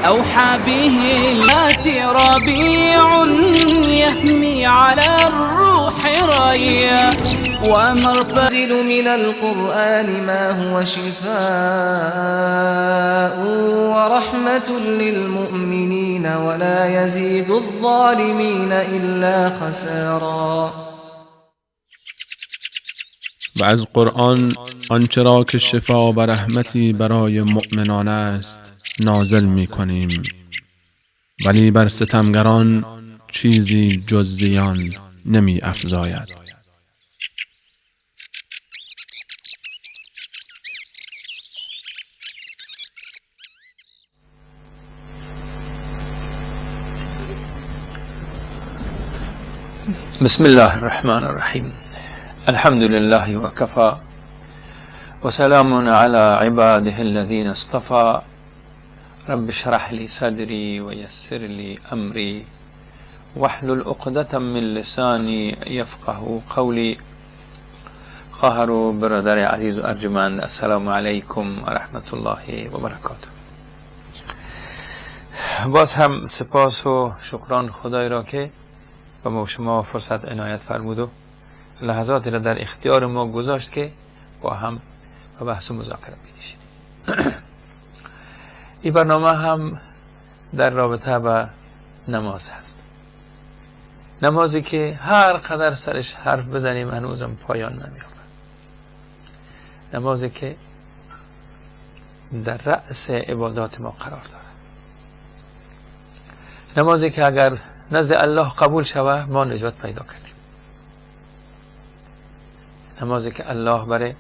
أوحى به ربيع يهمي على الروح ريا ومرفزل من القرآن ما هو شفاء ورحمة للمؤمنين ولا يزيد الظالمين إلا خسارا. و از قرآن آنچه را که شفا و رحمتی برای مؤمنان است نازل می کنیم، ولی بر ستمگران چیزی جز زیان نمی افزاید. بسم الله الرحمن الرحیم. الحمد لله وكفى وسلام على عباده الذين اصطفى. رب اشرح لي صدري ويسر لي أمري واحلل عقدة من لساني يفقه قولي. خواهر برادر عزیز و ارجمند، السلام علیکم و رحمت الله و برکاته. باز هم سپاس و شکران خدای را که به ما شما فرصت عنایت فرمود و لحظاتی را در اختیار ما گذاشت که با هم به بحث و مذاکره بنشینیم. این برنامه هم در رابطه با نماز هست. نمازی که هر قدر سرش حرف بزنیم هنوزم پایان نمی‌یابد. نمازی که در رأس عبادات ما قرار دارد. نمازی که اگر نزد الله قبول شود ما نجات پیدا کردیم. نمازی که الله برای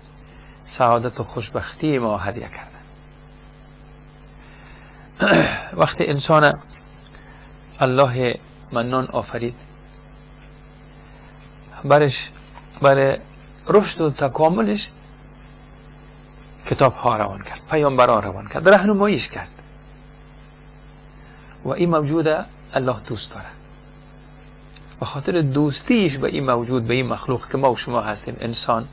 سعادت و خوشبختی ما هدیه کرده. وقتی انسان الله منان آفرید، برای رشد و تکاملش کتاب ها روان کرد، پیامبران روان کرد، راهنماییش کرد و این موجود الله دوست داره. به خاطر دوستیش به این موجود، به این مخلوق که ما و شما هستیم انسان،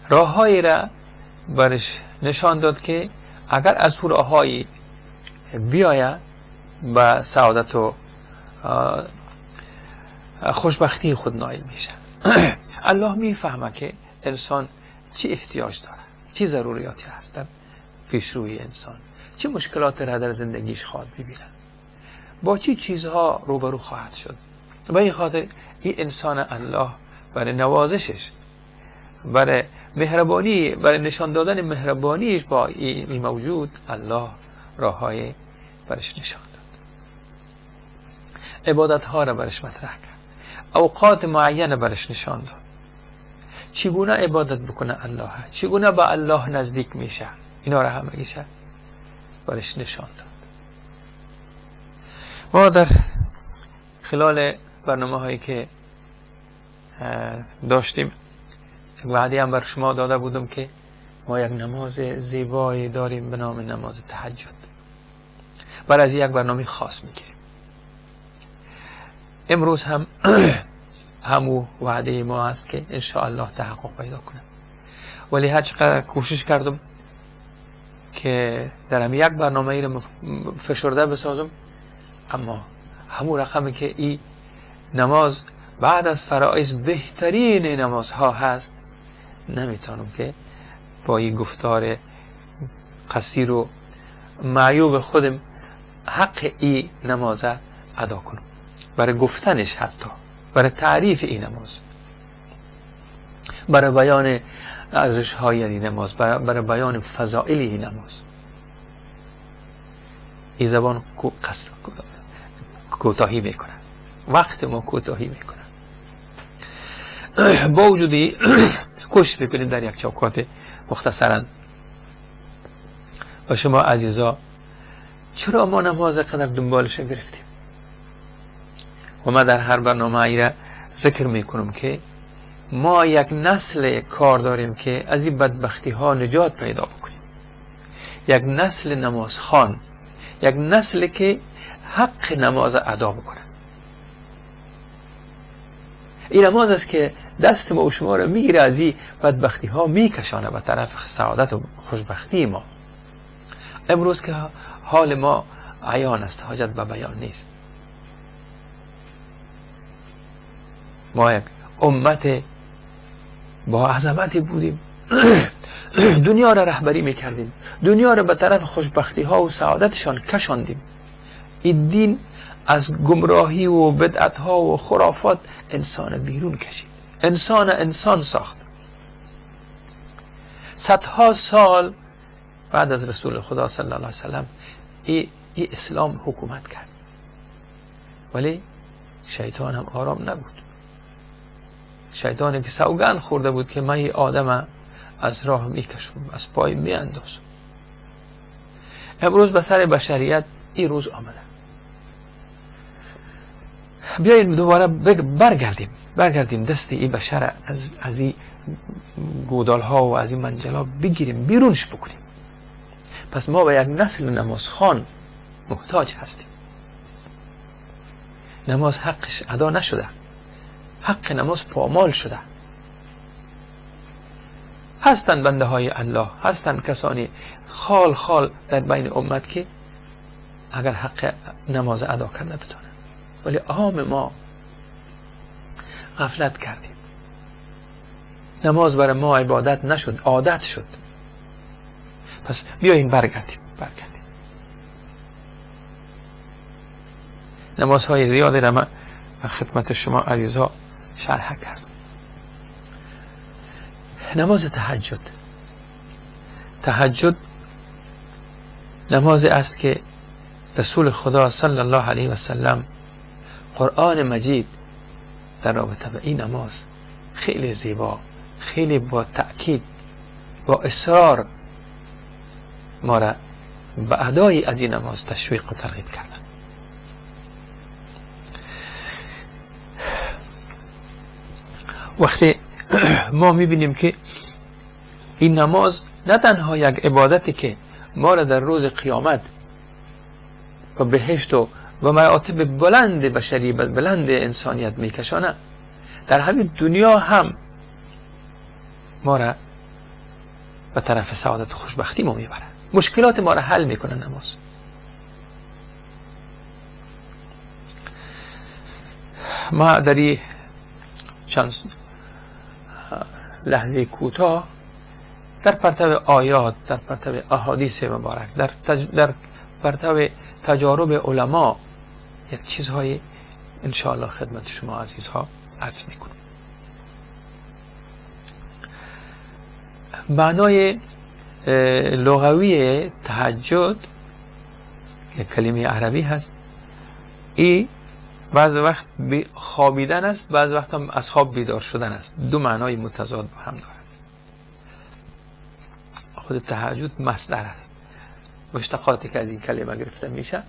راههایی را برش نشان داد که اگر از او راههایی بیاید به سعادت و خوشبختی خود نائل میشه. الله میفهمه که انسان چی احتیاج داره، چی ضروریاتی هست در پیش روی انسان، چه مشکلات را در زندگیش خواهد ببینه، با چی چیزها روبرو خواهد شد. به این خاطر این انسان الله برای نوازشش، برای مهربانی، برای نشان دادن مهربانیش با این موجود، الله راههای برش نشان داد، عبادت ها را برش مطرح کرد، اوقات معین برش نشان داد، چگونه عبادت بکنه الله، چگونه با الله نزدیک میشه، اینا را همگیشه برش نشان داد. ما در خلال برنامه هایی که داشتیم وعده هم بر شما داده بودم که ما یک نماز زیبایی داریم به نام نماز تهجد. بر از یک برنامه خاص میگیریم. امروز هم همو وعده ما هست که انشاءالله تحقق پیدا کنه. ولی هر چقدر کوشش کردم که در هم یک برنامه ای رو فشرده بسازم، اما همون رقمی که این نماز بعد از فرائض بهترین نمازها هست، نمیتونم که با این گفتار قصیر و معیوب خودم حق این نماز ادا کنم، برای گفتنش، حتی برای تعریف این نماز، برای بیان ارزش های این نماز، برای بیان فضائل این نماز. این زبان کوتاهی میکنه، وقت ما کوتاهی میکنه. با وجودی کوشش میکنیم در یک چوکات مختصرا و شما عزیزا چرا ما نماز قدر دنبالش گرفتیم. و من در هر برنامه ای را ذکر میکنم که ما یک نسل کار داریم که از این بدبختی ها نجات پیدا بکنیم، یک نسل نمازخوان، یک نسل که حق نماز ادا بکنه. این نماز است که دست ما و شما را میگیره از این بدبختی ها میکشانه به طرف سعادت و خوشبختی ما. امروز که حال ما عیان است، حاجت به بیان نیست. ما یک امت با عظمتی بودیم دنیا را رهبری میکردیم، دنیا را به طرف خوشبختی ها و سعادتشان کشاندیم. این دین از گمراهی و بدعت ها و خرافات انسان بیرون کشید، انسان ساخت. صدها سال بعد از رسول خدا صلی الله علیه وسلم این اسلام حکومت کرد، ولی شیطان هم آرام نبود. شیطانی که سوگند خورده بود که من این آدم از راه میکشم، از پای میاندازم. امروز به سر بشریت این روز آمده. بیاییم دوباره برگردیم دست این بشر از این گودال ها و از این منجل ها بگیریم، بیرونش بکنیم. پس ما به یک نسل نمازخوان محتاج هستیم. نماز حقش ادا نشده، حق نماز پامال شده. هستند بنده های الله، هستند کسانی خال در بین امت که اگر حق نماز ادا کرده بتونن، ولی عام ما غفلت کردیم. نماز برای ما عبادت نشد، عادت شد. پس بیاییم برگردیم. نمازهای زیادی را من خدمت شما عزیزا شرح کردم. نماز تهجد نماز است که رسول خدا صلی الله علیه و سلم قرآن مجید در رابطه به این نماز خیلی زیبا، خیلی با تأکید، با اصرار ما را به ادای از این نماز تشویق و ترغیب کردن. وقتی ما میبینیم که این نماز نه تنها یک عبادتی که ما را در روز قیامت و بهشت و مراتب بلند بشری، بلند انسانیت میکشانه، در همین دنیا هم ما را به طرف سعادت و خوشبختی ما میبره. مشکلات ما را حل میکنه نماز. ما در این چند لحظه کوتاه در پرتو آیات، در پرتو احادیث مبارک، در پرتو تجارب علما یک چیزهای انشاءالله خدمت شما عزیزها عرض میکنم. معنای لغوی تهجد یک کلمه عربی هست. این بعض وقت خوابیدن است، بعض وقت هم از خواب بیدار شدن است. دو معنای متضاد با هم دارد. خود تهجد مصدر است، مشتقاتی که از این کلمه گرفته میشه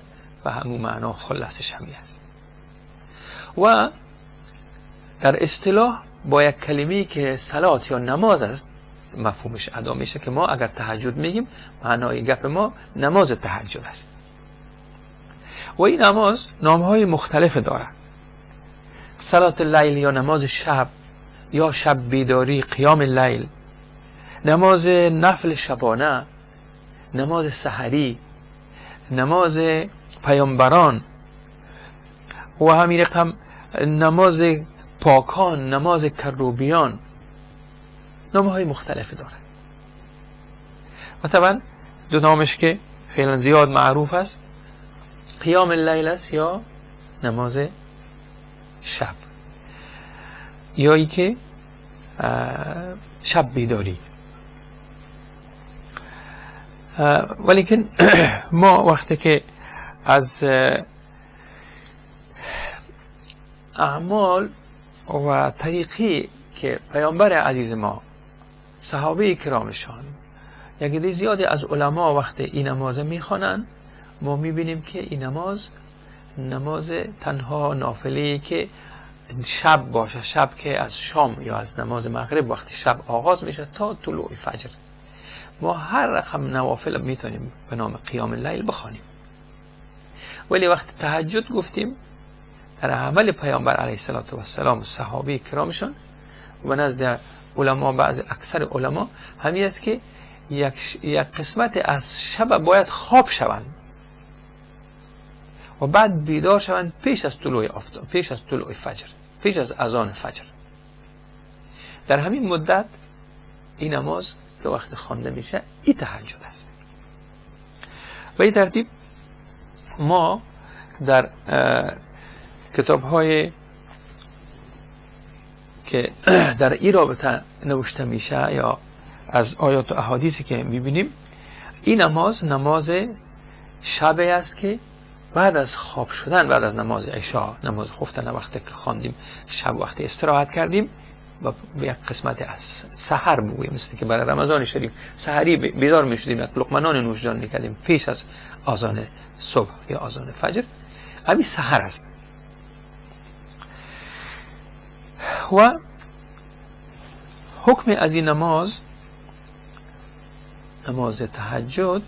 و همون معنا خلاصش همین است. و در اصطلاح با یک کلمه‌ای که صلات یا نماز است مفهومش ادا میشه که ما اگر تهجد میگیم معنای گپ ما نماز تهجد است. و این نماز نامهای مختلف داره. صلات اللیل یا نماز شب، یا شب بیداری، قیام اللیل، نماز نفل شبانه، نماز سحری، نماز پیامبران و همین رقم نماز پاکان، نماز کروبیان، نامهای مختلف داره. و طبعا دو نامش که خیلی زیاد معروف است، قیام اللیل است یا نماز شب، یا ای که شب بیداری. ولیکن ما وقتی که از اعمال و طریقی که پیامبر عزیز ما، صحابه کرامشان، یک عده زیادی از علما وقتی این نماز میخوانند، ما میبینیم که این نماز تنها نافلی که شب باشه، شب که از شام یا از نماز مغرب وقتی شب آغاز میشه تا طلوع فجر، ما هر رقم نوافل میتونیم به نام قیام اللیل بخوانیم. ولی وقتی تهجد گفتیم، در عمل پیامبر علیه السلام و صحابه کرامشان و نزد علما، بعض اکثر علما همین است که یک قسمت از شب باید خواب شوند و بعد بیدار شوند پیش از طلوع آفتاب، پیش از طلوع فجر، پیش از اذان فجر. در همین مدت این نماز که وقت خوانده میشه این تهجد است. به این ترتیب ما در کتاب‌های که در این رابطه نوشته میشه یا از آیات و احادیثی که میبینیم، این نماز شب است که بعد از خواب شدن، بعد از نماز عشا، نماز خفتن وقتی که خواندیم، شب وقتی استراحت کردیم و به یک قسمت از سحر بگوییم، مثل که برای رمضان شریف سحری بیدار میشدیم، یک لقمه نان نوشجان میکردیم پیش از اذان صبح یا اذان فجر، همین سحر است. و حکم از این نماز تهجد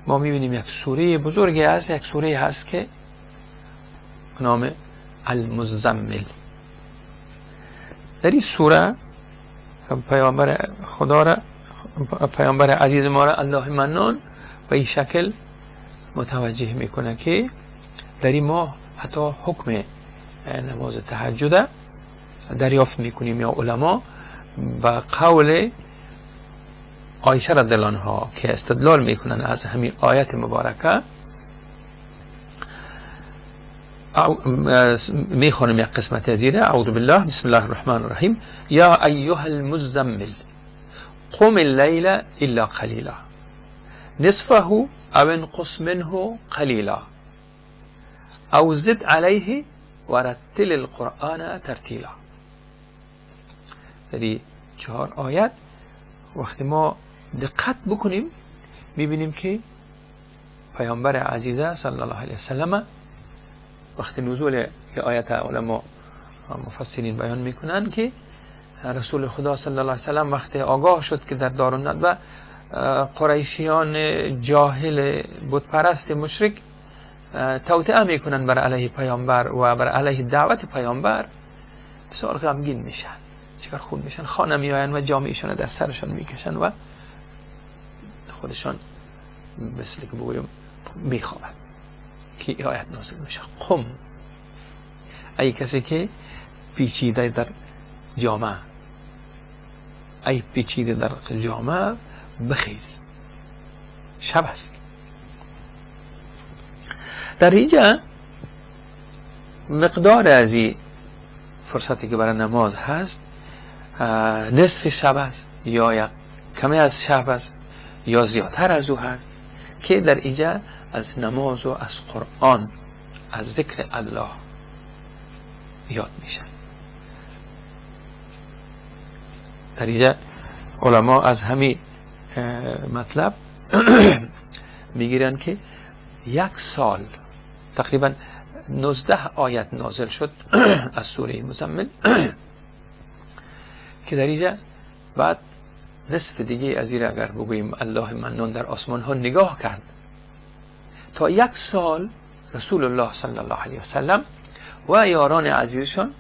ما میبینیم یک سوره بزرگی هست، یک سوره هست که نام المزمل. در این سوره پیامبر خدا را، پیامبر عزیز ما را الله منان به این شکل متوجه میکنه که در این ماه حتی حکم نماز تهجد دریافت میکنیم یا علما و قول عایشه رضی الله عنها که استدلال میکنن از همین آیت مبارکه میخوانم یک قسمت از زیره. اعوذ بالله بسم الله الرحمن الرحیم یا ایها المزمل قم الليل الا قلیلا نصفه او انقص منه قلیلا او زد علیه ورتل القرآن ترتیلا. در 4 آیت وقتی ما دقت بکنیم میبینیم که پیامبر عزیزه صلی الله علیه وسلم وقتی نزول آیت علما مفسرین بیان میکنن که رسول خدا صلی الله علیه وسلم وقتی آگاه شد که در دارالندوه قریشیان جاهل بت پرست مشرک توطئه میکنن بر علیه پیامبر و بر علیه دعوت پیامبر، بسیار غمگین میشن، چقدر خون میشن، خانه میآین و جامعشان در سرشان میکشن و خودشان مثل که بگویم میخوابن که این آیت نازل میشه. قم، ای کسی که پیچیده در جامعه، ای پیچیده در جامعه بخیز، شب است. در اینجا مقدار از این فرصتی که برای نماز هست نصف شب است یا یک کمی از شب است یا زیادتر از او هست که در اینجا از نماز و از قرآن، از ذکر الله یاد میشن. در اینجا علما از همین مطلب میگیرن که 1 سال تقریبا 19 آیت نازل شد از سوره مزمل که در اینجا بعد نصف دیگه از این اگر بگوییم الله منان در آسمان ها نگاه کرد تا 1 سال رسول الله صلی الله علیه وسلم و یاران عزیزشان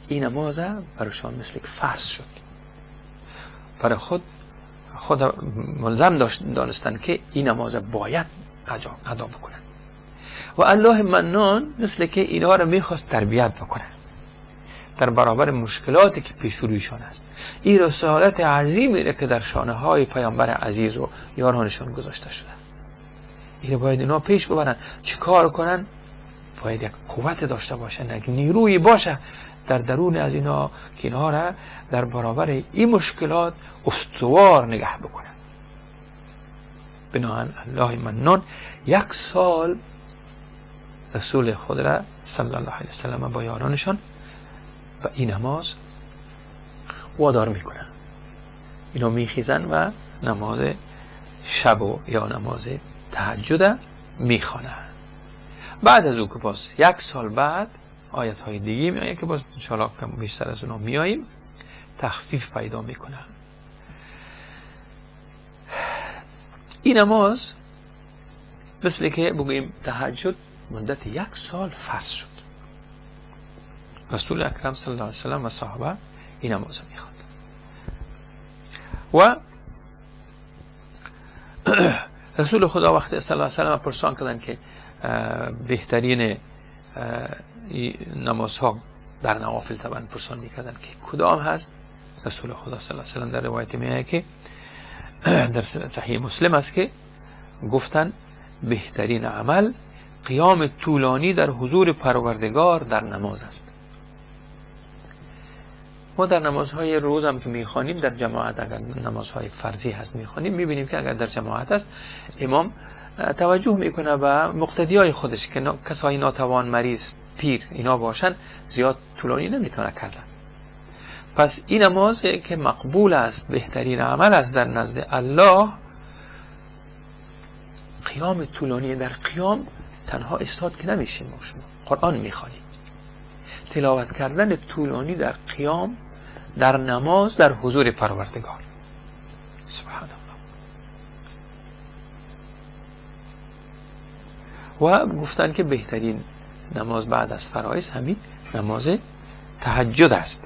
این نماز برایشان مثل که فرض شد، برای خود ملزم دانستن که این نماز باید ادا بکنن و الله منان مثل که اینها را میخواست تربیت بکنن در برابر مشکلاتی که پیش رویشان است. این رسالت عظیمی که در شانه های پیامبر عزیز و یارانشان گذاشته شده، این باید اینا پیش ببرن. چه کار کنن؟ باید یک قوت داشته باشن، یک نیروی باشه در درون از اینا که اینها را در برابر این مشکلات استوار نگه بکنن. بناهن الله منان 1 سال رسول خود را صلی الله علیه وسلم با یارانشان و این نماز وادار میکنن، اینا میخیزن و نماز شب و یا نماز تهجد میخوانن. بعد از او که باز 1 سال بعد آیت های دیگه میآید که باز انشاءالله بیشتر از اونا میاییم، تخفیف پیدا میکنن. این نماز مثل که بگوییم تهجد مدت 1 سال فرض شد. رسول اکرم صلی الله علیه وسلم و صحابه این نماز میخواند و رسول خدا وقتی صلی الله علیه و سلم پرسان کردن که بهترین نمازها در نوافل طبعا پرسان میکردن که کدام هست، رسول خدا صلی الله علیه و سلم در روایت میگه که در صحیح مسلم است که گفتن بهترین عمل قیام طولانی در حضور پروردگار در نماز است. ما در نمازهای روز هم که میخوانیم در جماعت، اگر نمازهای فرضی هست میخوانیم، میبینیم که اگر در جماعت است امام توجه میکنه به مقتدیای خودش که کسای ناتوان، مریض، پیر اینا باشن زیاد طولانی نمیتونه کردن. پس این نماز که مقبول است، بهترین عمل است در نزد الله، قیام طولانی. در قیام تنها استاد که نمیشیم، ما شما قرآن میخوانیم، تلاوت کردن طولانی در قیام در نماز در حضور پروردگار. سبحان الله. و گفتن که بهترین نماز بعد از فرایض همین نماز تهجد است.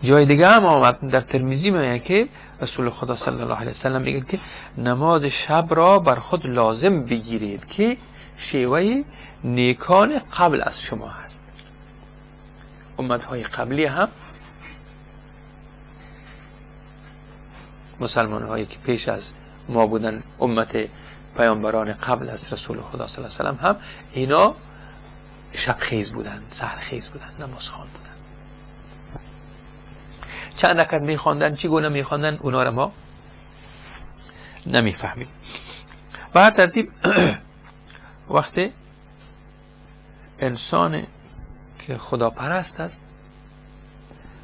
جای دیگه هم آمد در ترمذی میگه که رسول خدا صلی الله علیه و سلم میگه که نماز شب را بر خود لازم بگیرید که شیوه نیکان قبل از شما هست. امتهای قبلی هم، مسلمان هایی که پیش از ما بودن، امت پیامبران قبل از رسول خدا صلی الله علیه و سلم هم، اینا شب خیز بودن، سحر خیز بودن، نماز خوان بودن. چند رکعت میخواندن، چی گونه میخواندن، اونا رو ما نمیفهمیم. به هر ترتیب وقتی انسان که خدا پرست است،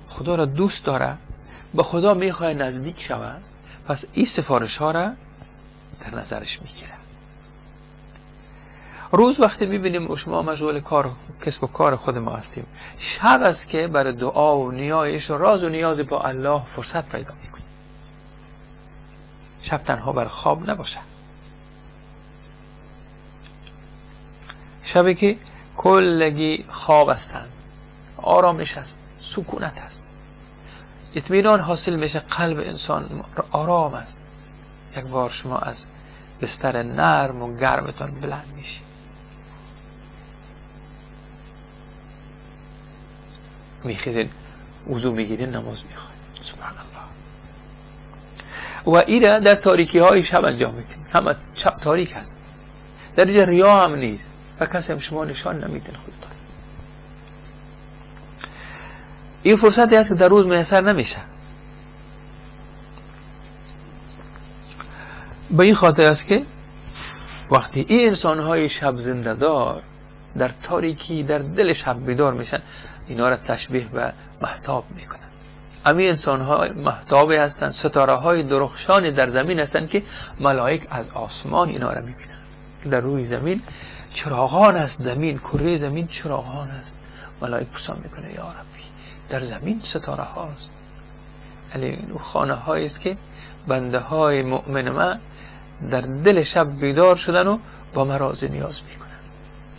خدا را دوست داره، به خدا میخواه نزدیک شود، پس این سفارش ها را در نظرش میگیره. روز وقتی میبینیم شما مشغول کار، کسب و کار خود ما هستیم، شب است که برای دعا و نیایش و راز و نیاز با الله فرصت پیدا میکنیم. شب تنها بر خواب نباشه، شبی که کلگی خواب هستند، آرامش است، سکونت است، اطمینان حاصل میشه، قلب انسان آرام است. یک بار شما از بستر نرم و گرمتان بلند میشی، میخیزین، وضو میگیرین، نماز میخواین. سبحان الله. و ایره در تاریکی های شب انجام میدین، همه شب تاریک هست، در اینجا ریا هم نیست و کسی هم شما نشان نمیدین خودتان. این فرصتی هست که در روز میسر نمیشه. به این خاطر است که وقتی این انسان های شب زنده دار در تاریکی در دل شب بیدار میشن، اینا را تشبیه به مهتاب میکنن. امی انسان ها مهتابی هستند، ستاره های درخشان در زمین هستند که ملائک از آسمان اینا را میبینن. در روی زمین چراغان است، زمین، کره زمین چراغان است. ملائک پرسان میکنه یا ربی، در زمین ستاره هاست. علی خانه هایی است که بنده های مؤمن من در دل شب بیدار شدن و با مراز نیاز میکنن.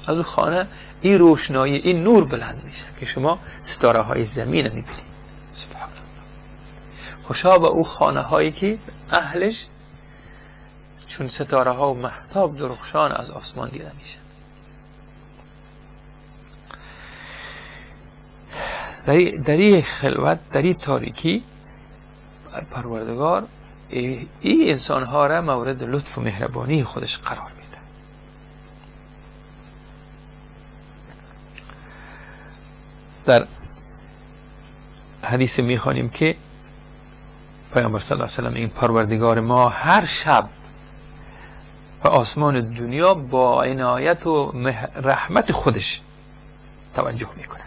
از اون خانه این روشنایی، این نور بلند میشه که شما ستاره های زمین میبینید. سبحان الله. خوشا به اون خانه هایی که اهلش چون ستاره ها و مهتاب درخشان از آسمان دیده میشه. در این خلوت، در این تاریکی، پروردگار این انسان ها را مورد لطف و مهربانی خودش قرار میده. در حدیث میخوانیم که پیامبر صلی الله علیه و سلم این پروردگار ما هر شب به آسمان دنیا با عنایت و رحمت خودش توجه میکنه.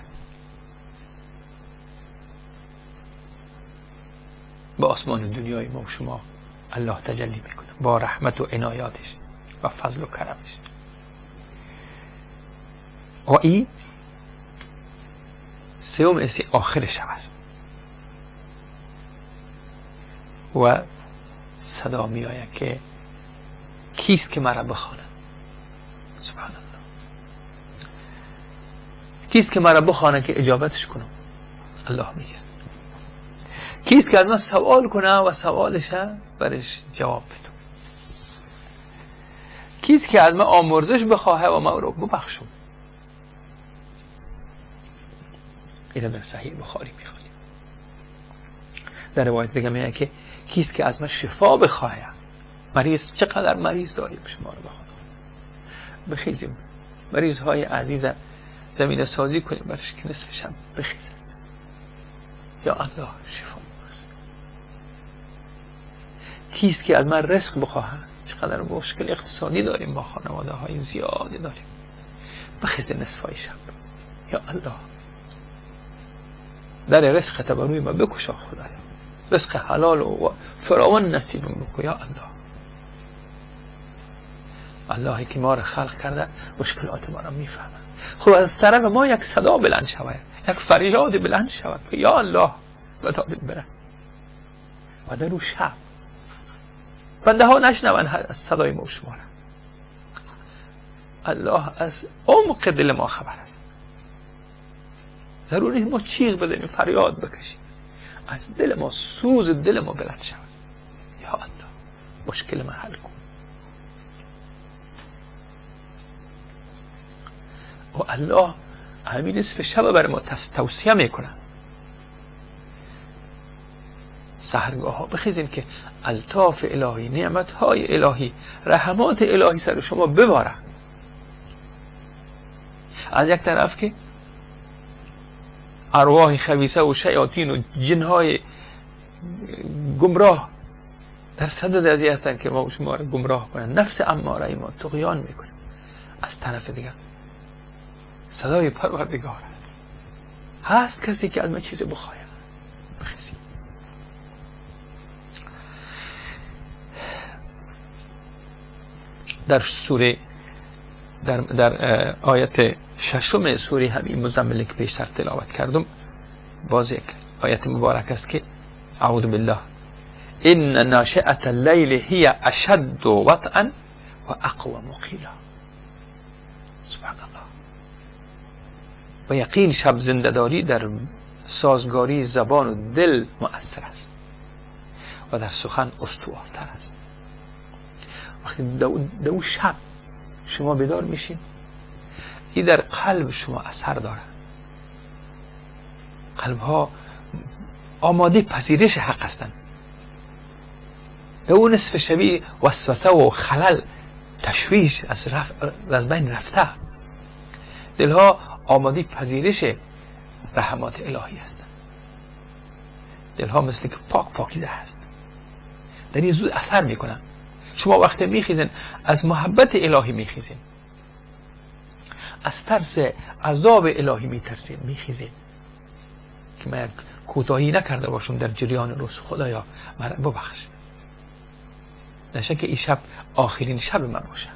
به آسمان دنیای ما و شما الله تجلی میکنه با رحمت و عنایاتش و فضل و کرمش. و این سوم اسی آخر شب است و صدا می آید که کیست که مرا بخواند. سبحان الله. کیست که مرا بخواند که اجابتش کنم. الله میگه کیست که از من سوال کنه و سوالش برش جواب بدم. کیست که از من آمرزش بخواهد و من رو ببخشم. اینو در صحیح بخاری میخوانیم. در روایت بگم اینه که کیست که از من شفا بخواهد. مریض، چقدر مریض داریم شما رو بخواهد. بخیزیم مریض های عزیزم زمین سازی کنیم برش که نصفش هم بخیزن. یا الله شفا بخواهد. کیست که از من رزق بخواهد. چقدر مشکل اقتصادی داریم، با خانواده های زیادی داریم. بخیز نصف های شب. یا الله در رزق تبروی ما بکشا خدایا، رزق حلال و فراوان نصیب بکن یا الله. اللهی که ما را خلق کرده مشکلات ما را میفهمه. خب از طرف ما یک صدا بلند شود، یک فریاد بلند شود که یا الله به دادت برس. و در اون شب بنده ها نشنون از صدای ما و شما را. الله از عمق دل ما خبر است. ضروری ما چیغ بزنیم، فریاد بکشیم، از دل ما، سوز دل ما بلند شود. یا الله مشکل ما حل کن. و الله همین نصف شب برای ما توصیه میکنه. سحرگاه ها بخیزیم که الطاف الهی، نعمت های الهی، رحمات الهی سر شما بباره. از یک طرف که ارواح خبیثه و شیاطین و جنهای گمراه در صدد از این هستند که ما شما را گمراه کنند. نفس اماره ما طغیان میکنه. از طرف دیگر صدای پروردگار است. هست کسی که از من چیز بخواهد. بخیزیم. در سوره در آیت 6 سوره همین مزمل که پیشتر تلاوت کردم باز یک آیت مبارک است که اعوذ بالله ان ناشئة اللیل هی اشد وطئا و اقوم قیلا. سبحان الله. و یقین شب زنده‌داری در سازگاری زبان و دل مؤثر است و در سخن استوارتر است. وقتی دو شب شما بیدار میشین، این در قلب شما اثر داره. قلب ها آماده پذیرش حق هستند. دو نصف شبی وسوسه و خلل، تشویش از بین رفته. دلها آماده پذیرش رحمات الهی هستند. دلها مثل که پاکیزه هست، در این زود اثر میکنن. شما وقتی میخیزن از محبت الهی میخیزین، از ترس عذاب الهی میترسین، میخیزین که من کوتاهی نکرده باشم در جریان روز. خدایا من ببخش، نشه که این شب آخرین شب من باشه.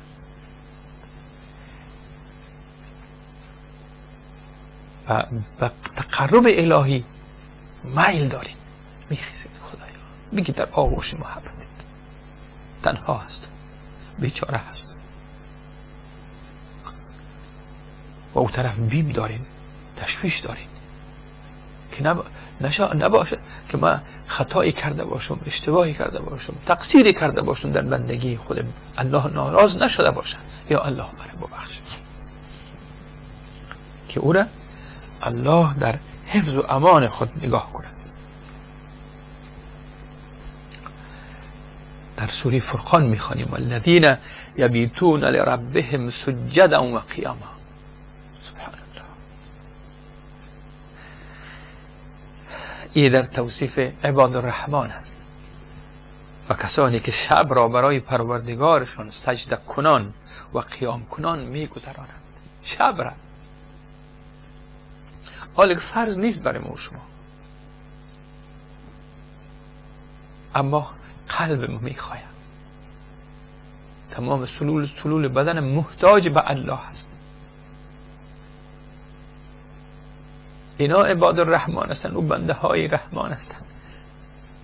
و تقرب الهی میل دارین، میخیزین. خدایا بگی در آغوش محبت تنها هست، بیچاره هست و او طرف بیم دارین، تشویش دارین که نباشه که من خطایی کرده باشم، اشتباهی کرده باشم، تقصیری کرده باشم در بندگی خودم، الله ناراض نشده باشه. یا الله مرا ببخش. که او را الله در حفظ و امان خود نگاه کنه. در سوره فرقان میخوانیم والذین یبیتون لربهم سجدا و قیاما. سبحان الله. این در توصیف عباد الرحمن است و کسانی که شب را برای پروردگارشان سجده کنان و قیام کنان میگذرانند. شب را حال فرض نیست برای ما شما، اما قلب ما میخواید. تمام سلول بدن محتاج به الله هست. اینا عباد الرحمن هستند، او بنده های رحمان هستند.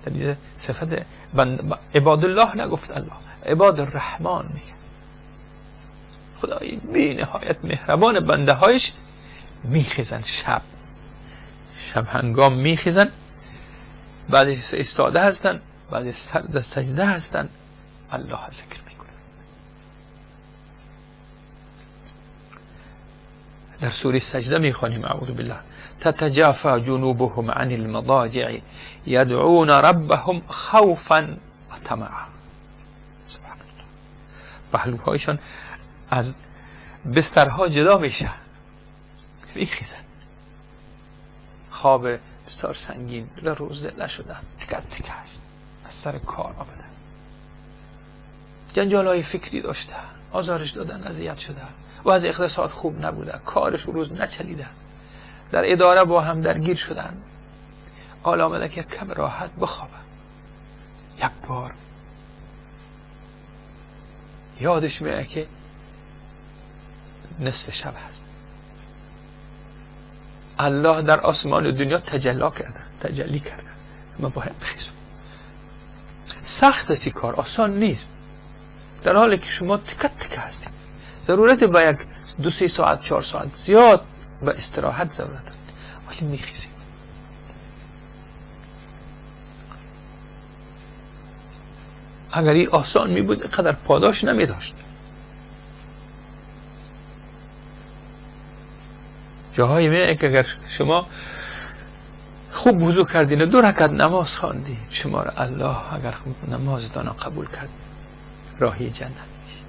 در صفت عباد الله نگفت الله، عباد الرحمن میگه. خدای بی نهایت مهربان، بنده هایش میخیزن. شب هنگام میخیزن، بعد ایستاده هستن، بعد سجده هستن، الله ذکر میکنن. در سوره سجده میخوانیم اعوذ بالله تتجافى جنوبهم عن المضاجع يدعون ربهم خوفا و طمعا. سبحان الله. پهلوهایشان از بسترها جدا میشن، میخیزن، خواب بسیار سنگین روز زله شدن، تکت تکه هست، از سر کار آمدن، جنجال‌های فکری داشته، آزارش دادن، اذیت شده و از اقتصاد خوب نبوده، کارش روز نچلیده، در اداره با هم درگیر شدن، حال آمده که کم راحت بخوابه. یک بار یادش میاد که نصف شب هست، الله در آسمان دنیا تجلی کرده، ما باید بخیزم. سخت است این کار، آسان نیست، در حالی که شما تکت تکه هستید، ضرورت به یک 2-3 ساعت 4 ساعت زیاد به استراحت ضرورت دارید، ولی میخیزید. اگر این آسان می بود قدر پاداش نمی داشت. جاهایی میگه که اگر شما خوب وضو کردین 2 رکعت نماز خواندی، شما را الله اگر نمازتان قبول کرد راهی جنت میشی.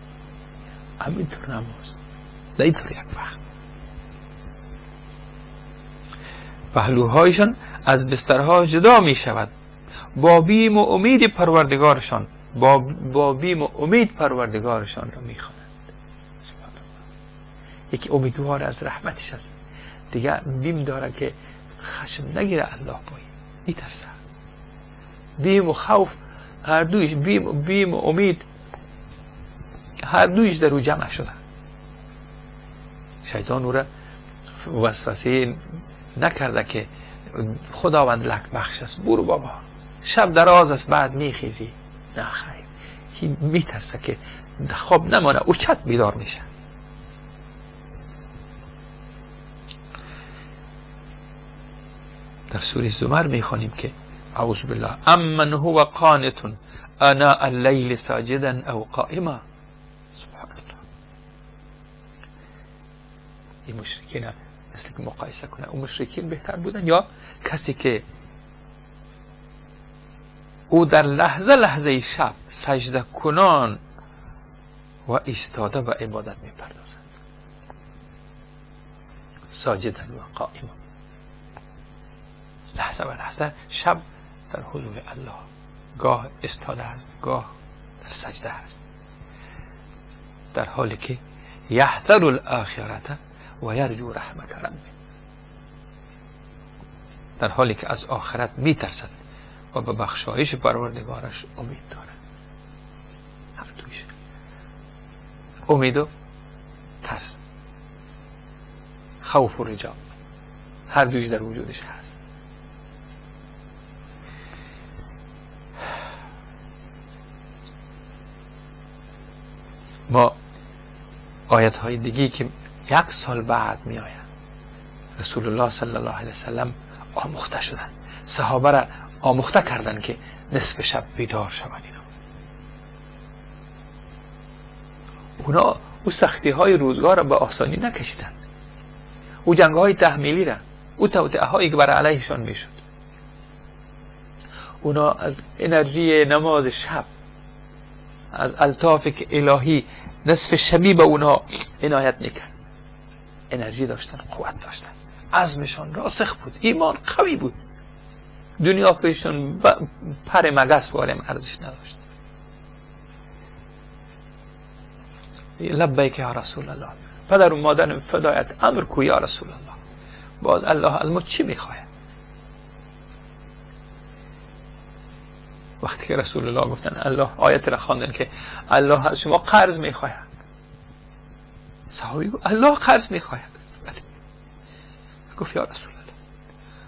همینطور نماز در اینطور یک وقت پهلوهایشان از بسترها جدا می شود با بیم و امید پروردگارشان، با بیم و امید پروردگارشان را می خوانند. یکی امیدوار از رحمتش است، دیگه بیم داره که خشم نگیره الله بایی، میترسه. بیم و خوف هر دویش، بیم و امید هر دویش در او جمع شده. شیطان او را وسوسه نکرده که خداوند لک بخش است، برو بابا شب دراز است بعد میخیزی. نه خیر، این میترسه که خواب نمانه، اوچت بیدار میشه. در سوره زمر میخوانیم که اعوذ بالله امن هو قانت آناء اللیل ساجدا او قائما. سبحان الله. این مشرکین مثل که مقایسه کنه، اون مشرکین بهتر بودن یا کسی که او در لحظه لحظه شب سجده کنان و ایستاده و عبادت میپردازند، ساجدا و قائما، لحظه و لحظه شب در حضور الله، گاه استاده است گاه در سجده است، در حالی که یحذر الاخرة و یرجو رحمت ربه، در حالی که از آخرت میترسد و به بخشایش پروردگارش امید دارد. هر دویش، امید و ترس، خوف و رجا، هر دویش در وجودش هست. ما آیت های دیگی که 1 سال بعد می آید، رسول الله صلی الله علیه وسلم آموخته شدن، صحابه را آموخته کردن که نصف شب بیدار شوند. اونا او سختی های روزگار را به آسانی نکشیدن، او جنگ های تحمیلی را، او توطئه هایی که بر علیهشان می شد، اونا از انرژی نماز شب، از الطاف که الهی نصف شبی به اونا عنایت میکرد، انرژی داشتن، قوت داشتن، عزمشان راسخ بود، ایمان قوی بود، دنیا پیشون پر مگس وارم ارزش نداشت. لبیک یا رسول الله، پدر و مادرم فدایت امر کو یا رسول الله. باز الله از ما چی میخواهد؟ وقتی که رسول الله گفتن الله، آیت را خواندن که الله از شما قرض میخواهد، صحابی گفت الله قرض میخواهد؟ گفت یا رسول الله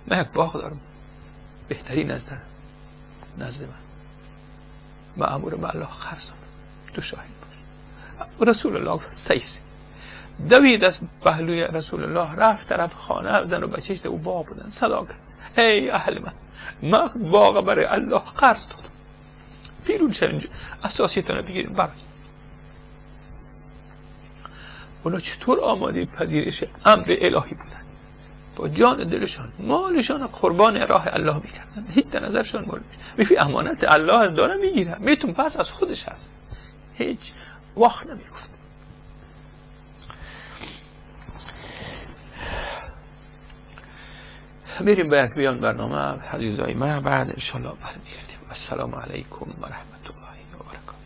من یک باغ دارم بهترین نزد من مأمور به الله قرض دارم، تو شاهد باش. رسول الله گفت سیسی، دوید از پهلوی رسول الله رفت طرف خانه، زن و بچهش در او باغ بودن، صدا کرد ای اهل من باغ برای الله قرض دادم، پیرون شوین اساسیتون رو بگیرین برای. اونا چطور آماده پذیرش امر الهی بودن، با جان دلشان مالشان قربان راه الله میکردن، هیچ در نظرشان مورد میفی امانت الله داره میگیره، میتون پس از خودش هست، هیچ وقت نمیگفت. میریم به یک بیان برنامه عزیزای من، بعد انشالله برمیگردیم. السلام علیکم و رحمت الله و برکاته.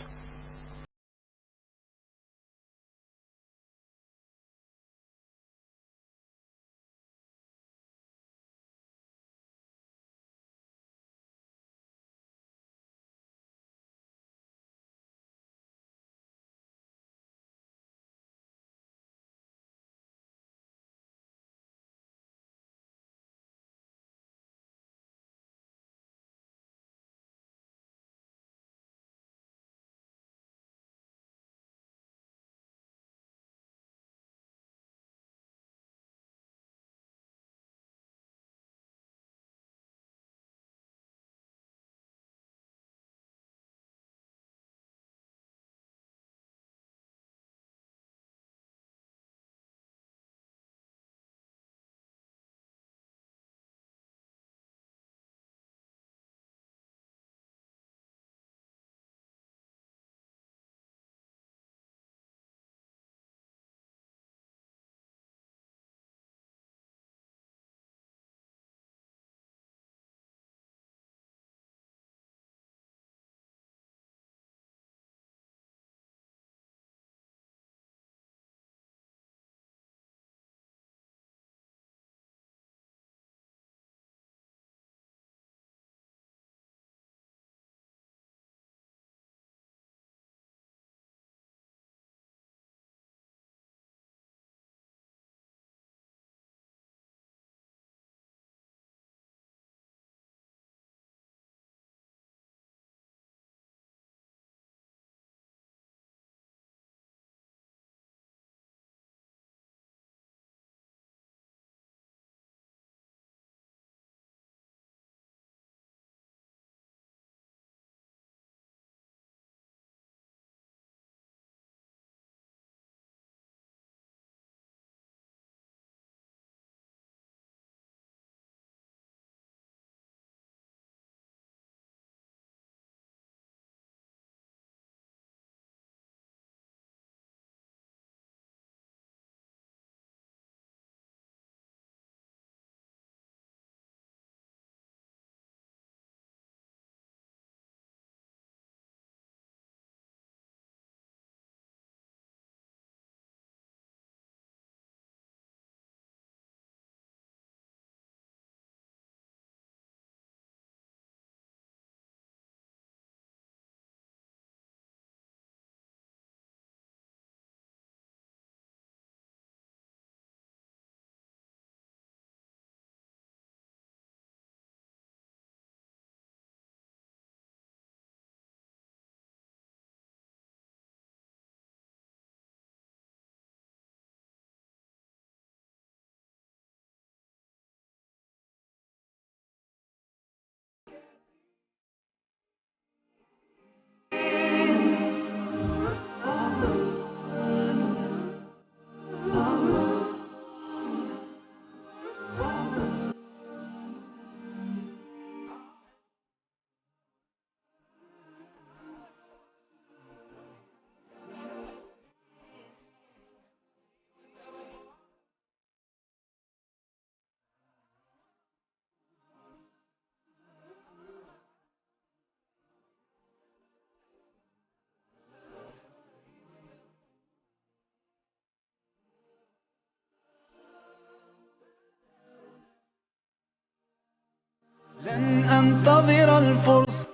لن أنتظر الفرصة.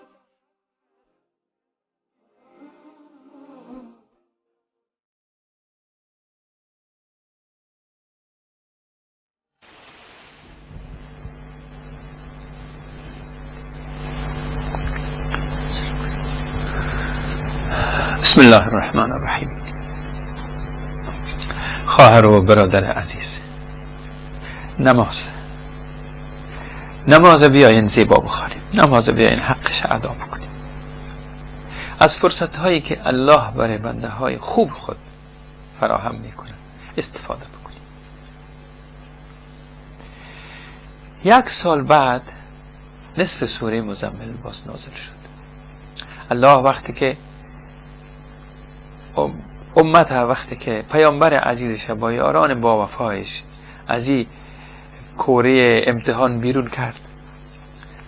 بسم الله الرحمن الرحیم. خواهر و برادر عزیز، نماز بیاین زیبا بخوانیم، نماز بیاین حقش ادا بکنیم. از فرصت هایی که الله برای بنده های خوب خود فراهم میکنه استفاده بکنیم. 1 سال بعد نصف سوره مزمل باز نازل شد. الله وقتی که امت وقتی که پیامبر عزیزش با یاران با وفایش از این کوره امتحان بیرون کرد،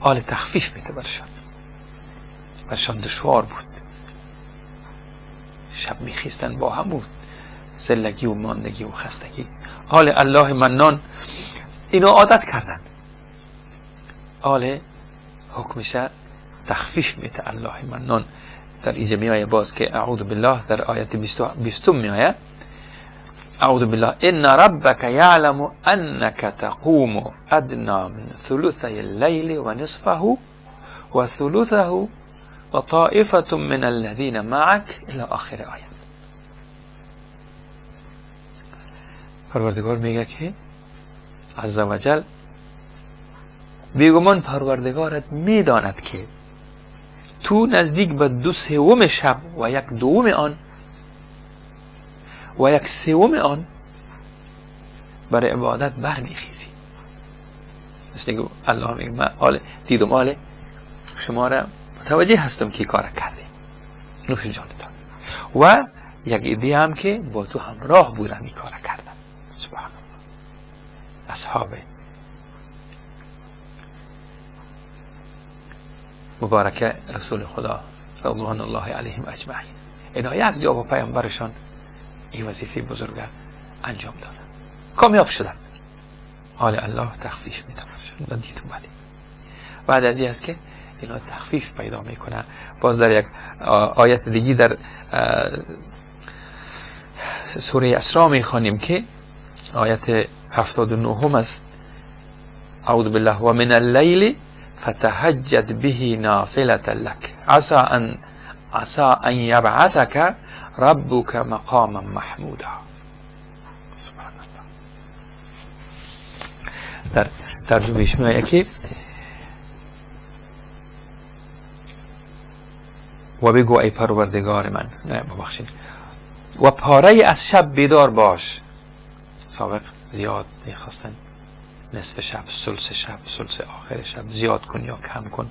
حال تخفیف میده برشان دشوار بود. شب میخیستن با هم بود، زلگی و ماندگی و خستگی. حال الله منان اینو عادت کردن، حال حکمش تخفیف میده الله منان. در اینجا میایه باز که اعوذ بالله در آیت 20 میایه اعوذ بالله ان ربک یعلم انک تقوم ادنا من ثلثی اللیل و نصفه و ثلثه و طائفة من الذین معک الى آخر آیه. پروردگار میگه که عز و جل بیگمان پروردگارت میداند که تو نزدیک به 2/3 شب و 1/2 آن و 1/3 آن برای عبادت برمیخیزی. مثل که الله میگه من حال دیدم، حال شما را متوجه هستم که کار کردیم، نوش جانتان. و یک ایده هم که با تو همراه بودن این کار کردن. سبحان الله. اصحاب مبارکه رسول خدا رضوان الله علیهم اجمعین، اینا یک جا با پیامبرشان این وظیفه بزرگ انجام دادن، کامیاب شدن. حال الله تخفیف میده برشان. دیدم ولی بعد از این است که اینا تخفیف پیدا میکنه. باز در یک آیت دیگی در سوره اسراء میخوانیم که آیت 79 است اعوذ بالله و من اللیل فتهجد به نافلة لك عسى ان یبعثك ربك مقاما محمودا. سبحان الله. در ترجمهش میگه که و بگو ای پروردگار من، نه ببخشید، و پاره از شب بیدار باش. سابق زیاد میخواستن نصف شب، ثلث شب، ثلث آخر شب زیاد کن یا کم کن.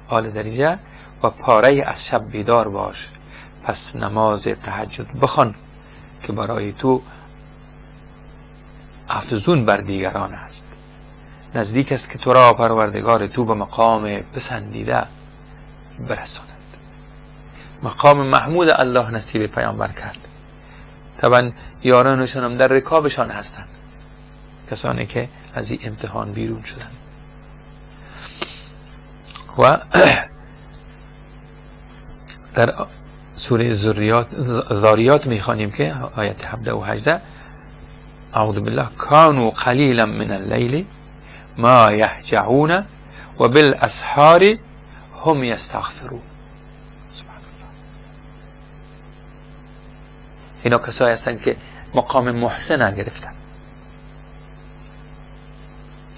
حال دریجه و پاره از شب بیدار باش، پس نماز تهجد بخوان که برای تو افزون بر دیگران است. نزدیک است که تو را پروردگار تو به مقام پسندیده برساند. مقام محمود الله نصیب پیامبر کرد. طبعا یارانشان هم در رکابشان هستند، کسانی که از این امتحان بیرون شدند. و در سوره ذاریات میخوانیم که آیت 17 و 18 اعوذ بالله کانوا قلیلا من اللیل ما یهجعون و بالاسحار هم یستغفرون. اینا کسایی هستند که مقام محسن گرفتن.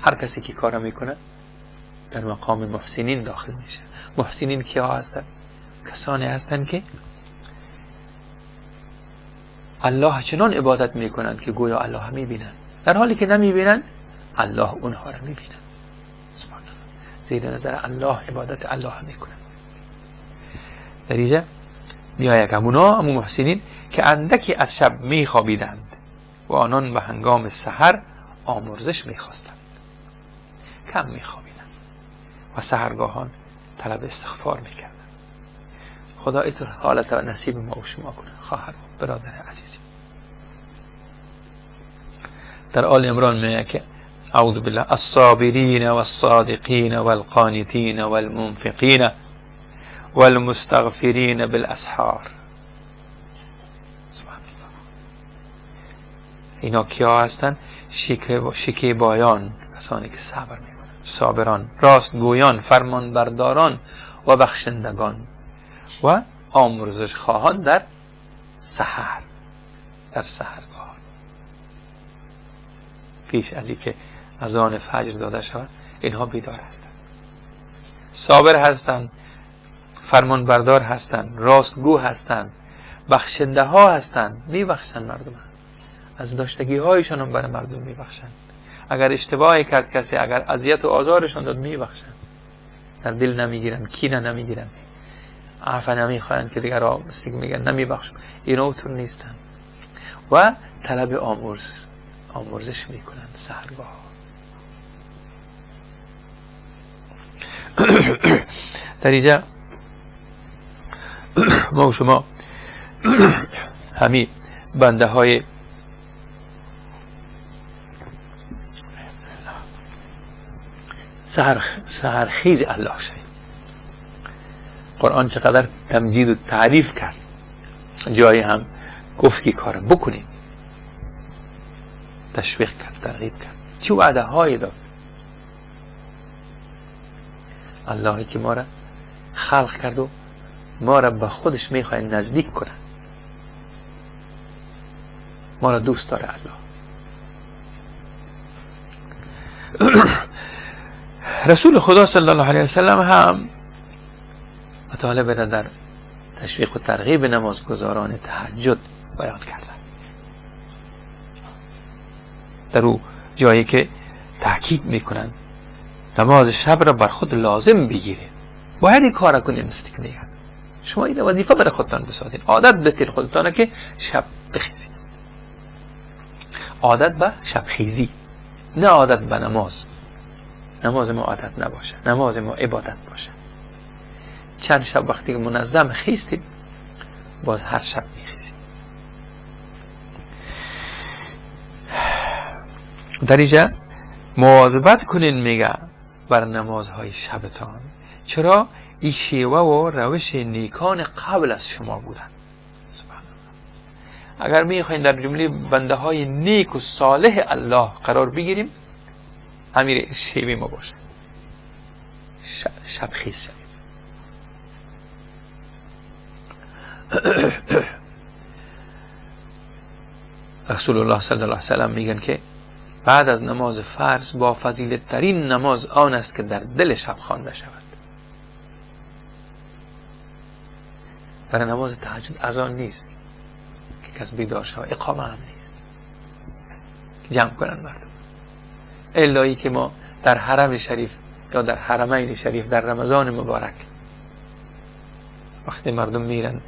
هر کسی که کار میکنه در مقام محسنین داخل میشه. محسنین کیا هستند؟ کسانی هستند که الله چنان عبادت میکنند که گویا الله میبینند، در حالی که نمیبینند الله اونها را میبینند. سبحان الله. زیر نظر الله عبادت الله میکنند. در اینجا میآید که همونا محسنین که اندکی از شب میخوابیدند و آنان به هنگام سحر آمرزش میخواستند. کم میخوابیدند و سحرگاهان طلب استغفار میکردند. خدا اینطور حالت و نصیب ما و شما کنه. خواهر برادر عزیزی، در آل عمران میگه که اعوذ بالله الصابرین والصادقین والقانتین والمنفقین والمستغفرین بالاسحار. سبحان الله. اینا کیا هستن؟ شکیبایان، کسانی که صبر میکنن، صابران، راستگویان، فرمانبرداران و بخشندگان و آمرزش خواهان در سحر، در سحرگاه پیش از اینکه اذان فجر داده شود اینها بیدار هستند، صابر هستند، فرمانبردار هستند، راستگو هستند، بخشنده ها هستند، میبخشند مردم. از داشتگی هایشان هم برای مردم میبخشند. اگر اشتباهی کرد کسی، اگر اذیت و آزارشان داد میبخشند، در دل نمیگیرن، کینه نمیگیرن، عفو نمیخواهند که دیگر را میگن نمیبخشم. اینا اونطور نیستن و طلب آمرزش میکنند سحرگاه. در اینجا ما و شما همین بنده های سحرخیز الله شدیم. قرآن چقدر تمجید و تعریف کرد، جایی هم گفت که کار بکنیم، تشویق کرد، ترغیب کرد. چه وعده هایی داد اللهی که ما را خلق کرد و ما را به خودش میخواه نزدیک کنه. ما را دوست داره الله. رسول خدا صلی الله علیه وسلم هم مطالبه در تشویق و ترغیب نمازگزاران تهجد بیان کردن. در او جایی که تاکید میکنن نماز شب را بر خود لازم بگیرید، باید این کار کنید. مثل که میگن شما این وظیفه برای خودتان بسازید، عادت بتین خودتان که شب بخیزید. عادت به شب خیزی، نه عادت به نماز. نماز ما عادت نباشه، نماز ما عبادت باشه. چند شب وقتی منظم خیستیم باز هر شب میخیزیم. در اینجا مواظبت کنین میگه بر نمازهای شبتان، چرا این شیوه و روش نیکان قبل از شما بودن. سبحان الله. اگر میخواین در جمله بنده های نیک و صالح الله قرار بگیریم، همین شیوه ما باشه، شب خیز شویم. رسول الله صلی الله علیه وسلم میگن که بعد از نماز فرض با فضیلت ترین نماز آن است که در دل شب خوانده شود. برای نماز تهجد اذان نیست که کس بیدار شود، اقامه هم نیست که جمع کنن مردم. الایی که ما در حرم شریف یا در حرمین شریف در رمضان مبارک وقتی مردم میرن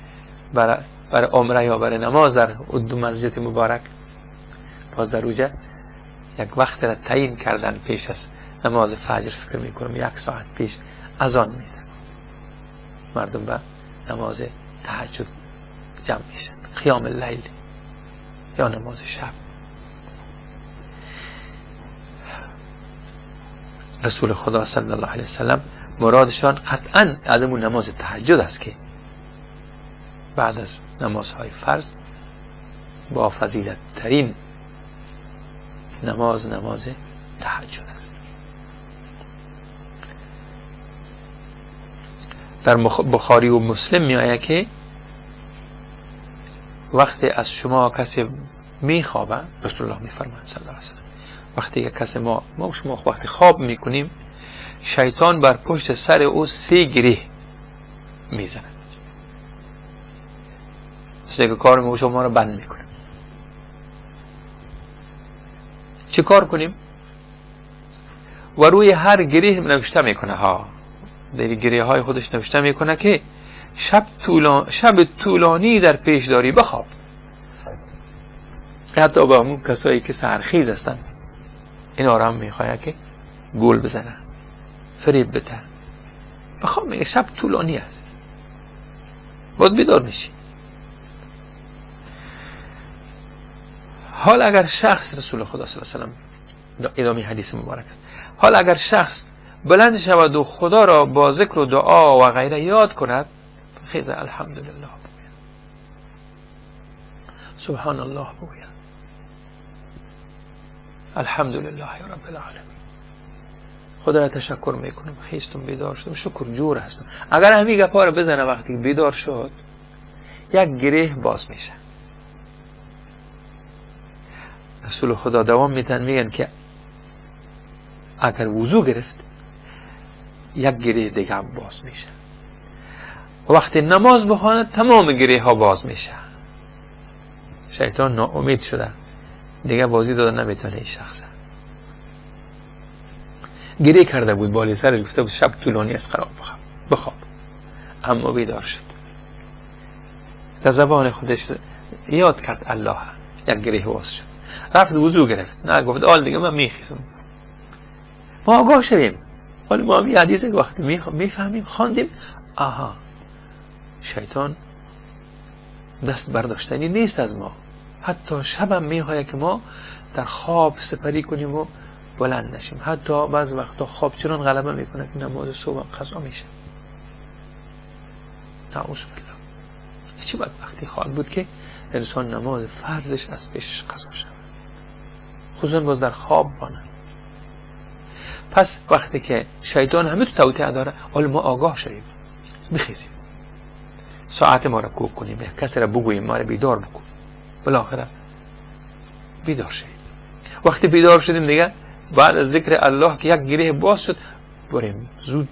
برای عمره یا برای نماز در دو مسجد مبارک، باز در اوجه یک وقت را تعیین کردن پیش از نماز فجر، فکر میکنم 1 ساعت پیش اذان میدن، مردم به نماز تهجد جمع میشن، قیام اللیل یا نماز شب. رسول خدا صلی الله علیه وسلم مرادشان قطعا از اون نماز تهجد است که بعد از نمازهای فرض با فضیلت ترین نماز تهجد است. در بخاری و مسلم می آید که وقتی از شما کسی می خوابه، رسول الله می فرماید صلی الله علیه وسلم، وقتی که کسی ما و شما وقتی خواب می کنیم، شیطان بر پشت سر او 3 گره می زند، مثل که کار ما شما رو بند می کنه. چه کار کنیم؟ و روی هر گره نوشته میکنه در گره های خودش نوشته میکنه که شب طولانی در پیش داری، بخواب. حتی با همون کسایی که سحرخیز هستن این آرام میخواه که گول بزنه، فریب بده، بخواب. میگه شب طولانی است، باز بیدار میشی. حال اگر شخص، رسول خدا صلی الله علیه و سلم ادامه حدیث مبارک است، حال اگر شخص بلند شود و خدا را با ذکر و دعا و غیره یاد کند، خیز الحمدلله بگوید، سبحان الله بگوید، الحمدلله رب العالمین، خدا تشکر میکنم خیستم بیدار شدم، شکر جور هستم. اگر همین گپا رو بزنه وقتی بیدار شد، یک گره باز میشه. رسول خدا دوام میگن که اگر وضو گرفت، یک گره دیگه هم باز میشه. وقتی نماز بخواند، تمام گره ها باز میشه. شیطان ناامید شده دیگه بازی دادن نمیتونه این شخص. گریه کرده بود بالی سرش، گفته بود شب طولانی است قرار بخواب. اما بیدار شد، در زبان خودش یاد کرد الله، یک گریه واس شد، رفت وضو گرفت، نه گفت آل دیگه من میخیزم. ما آگاه شویم. حالا ما این حدیث وقتی میفهمیم خواندیم، آها شیطان دست برداشتنی نیست از ما. حتی شبم میخواد که ما در خواب سپری کنیم و بلند نشیم. حتی بعض وقتا خواب چنان غلبه میکنه که نماز صبح قضا میشه. نعوذ بالله. چه بدبختی خواهد بود که انسان نماز فرضش از پیشش قضا شود، خصوصا باز در خواب بانه. پس وقتی که شیطان همه تو توطئه داره، حالا ما آگاه شویم، بخیزیم، ساعت ما را کوک کنیم، کسی را بگوییم ما را بیدار بکن، بالاخره بیدار شویم. وقتی بیدار شدیم دیگه بعد از ذکر الله که یک گریه باز شد، بریم زود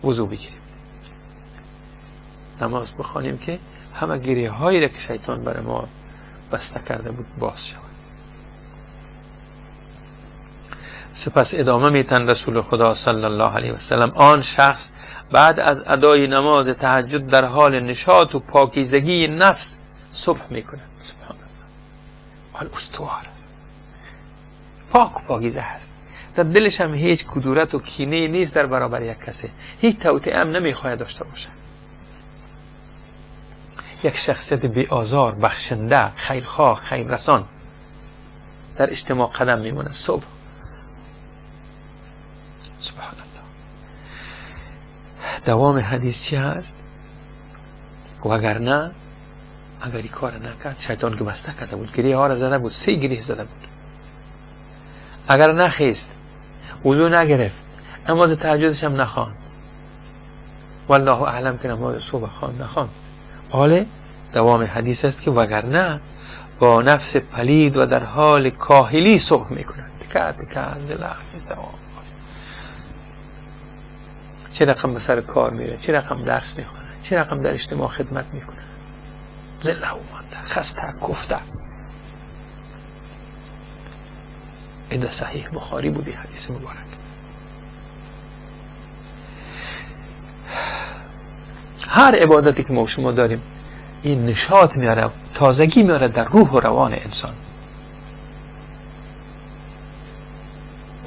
وضو بگیریم، نماز بخوانیم که همه گریه هایی را که شیطان برای ما بسته کرده بود باز شود. سپس ادامه میتن رسول خدا صلی الله علیه و سلم: آن شخص بعد از ادای نماز تهجد در حال نشاط و پاکیزگی نفس صبح میکند. سبحان الله، حال استوار است، پاک و پاکیزه است، در دلش هم هیچ کدورت و کینه نیست در برابر یک کسی، هیچ توطئه هم نمیخواهد داشته باشه. یک شخصیت بی آزار، بخشنده، خیرخواه، خیررسان در اجتماع قدم میمونه صبح. سبحان الله. دوام حدیث چی هست؟ وگرنه اگر این کار نکرد، شیطان که بسته کرده بود، گریه ها را زده بود، 3 گریه زده بود، اگر نخیست، وضو نگرفت، نماز تهجدش هم نخواند، والله اعلم که نماز صبح خواند نخواند، حالا دوام حدیث است که وگرنه با نفس پلید و در حال کاهلی صبح میکند. تکه زلخ دوام، چه رقم به سر کار میره، چه رقم درس میخونه، چه رقم در اجتماع خدمت میکنه، زله اومده، خسته، کفته. این در صحیح بخاری بودی حدیث مبارک. هر عبادتی که ما شما داریم این نشاط میاره، تازگی میاره در روح و روان انسان.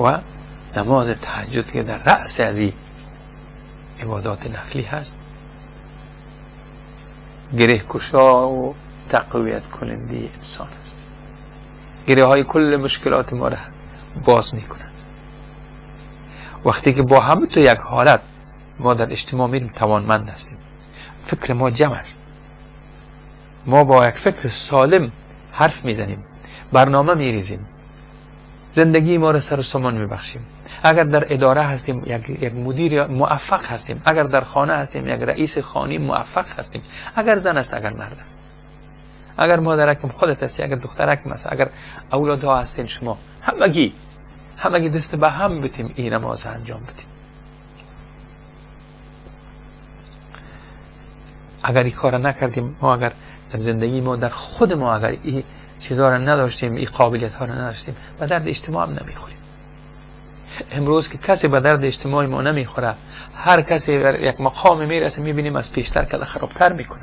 و نماز تهجد که در رأس از این عبادات نفلی هست، گره کشا و تقویت کننده انسان است. گره های کل مشکلات ما را باز میکنند. وقتی که با هم تو یک حالت ما در اجتماع میریم، توانمند هستیم، فکر ما جمع است، ما با یک فکر سالم حرف میزنیم، برنامه میریزیم، زندگی ما را سر و سامان میبخشیم. اگر در اداره هستیم یک مدیر موفق هستیم، اگر در خانه هستیم یک رئیس خانه موفق هستیم، اگر زن است اگر مرد است، اگر مادرکم خودت هستی اگر دخترکم است، اگر اولادها هستین شما، همگی دست به هم بتیم این نماز انجام بدیم. اگر این کار نکردیم، ما اگر در زندگی ما در خود ما اگر این چیزها را نداشتیم، این قابلیت ها را نداشتیم، به درد اجتماع هم نمیخوریم. امروز که کسی به درد اجتماعی ما نمیخوره، هر کسی بر یک مقام میرسه میبینیم از پیشتر کده خرابتر میکنه.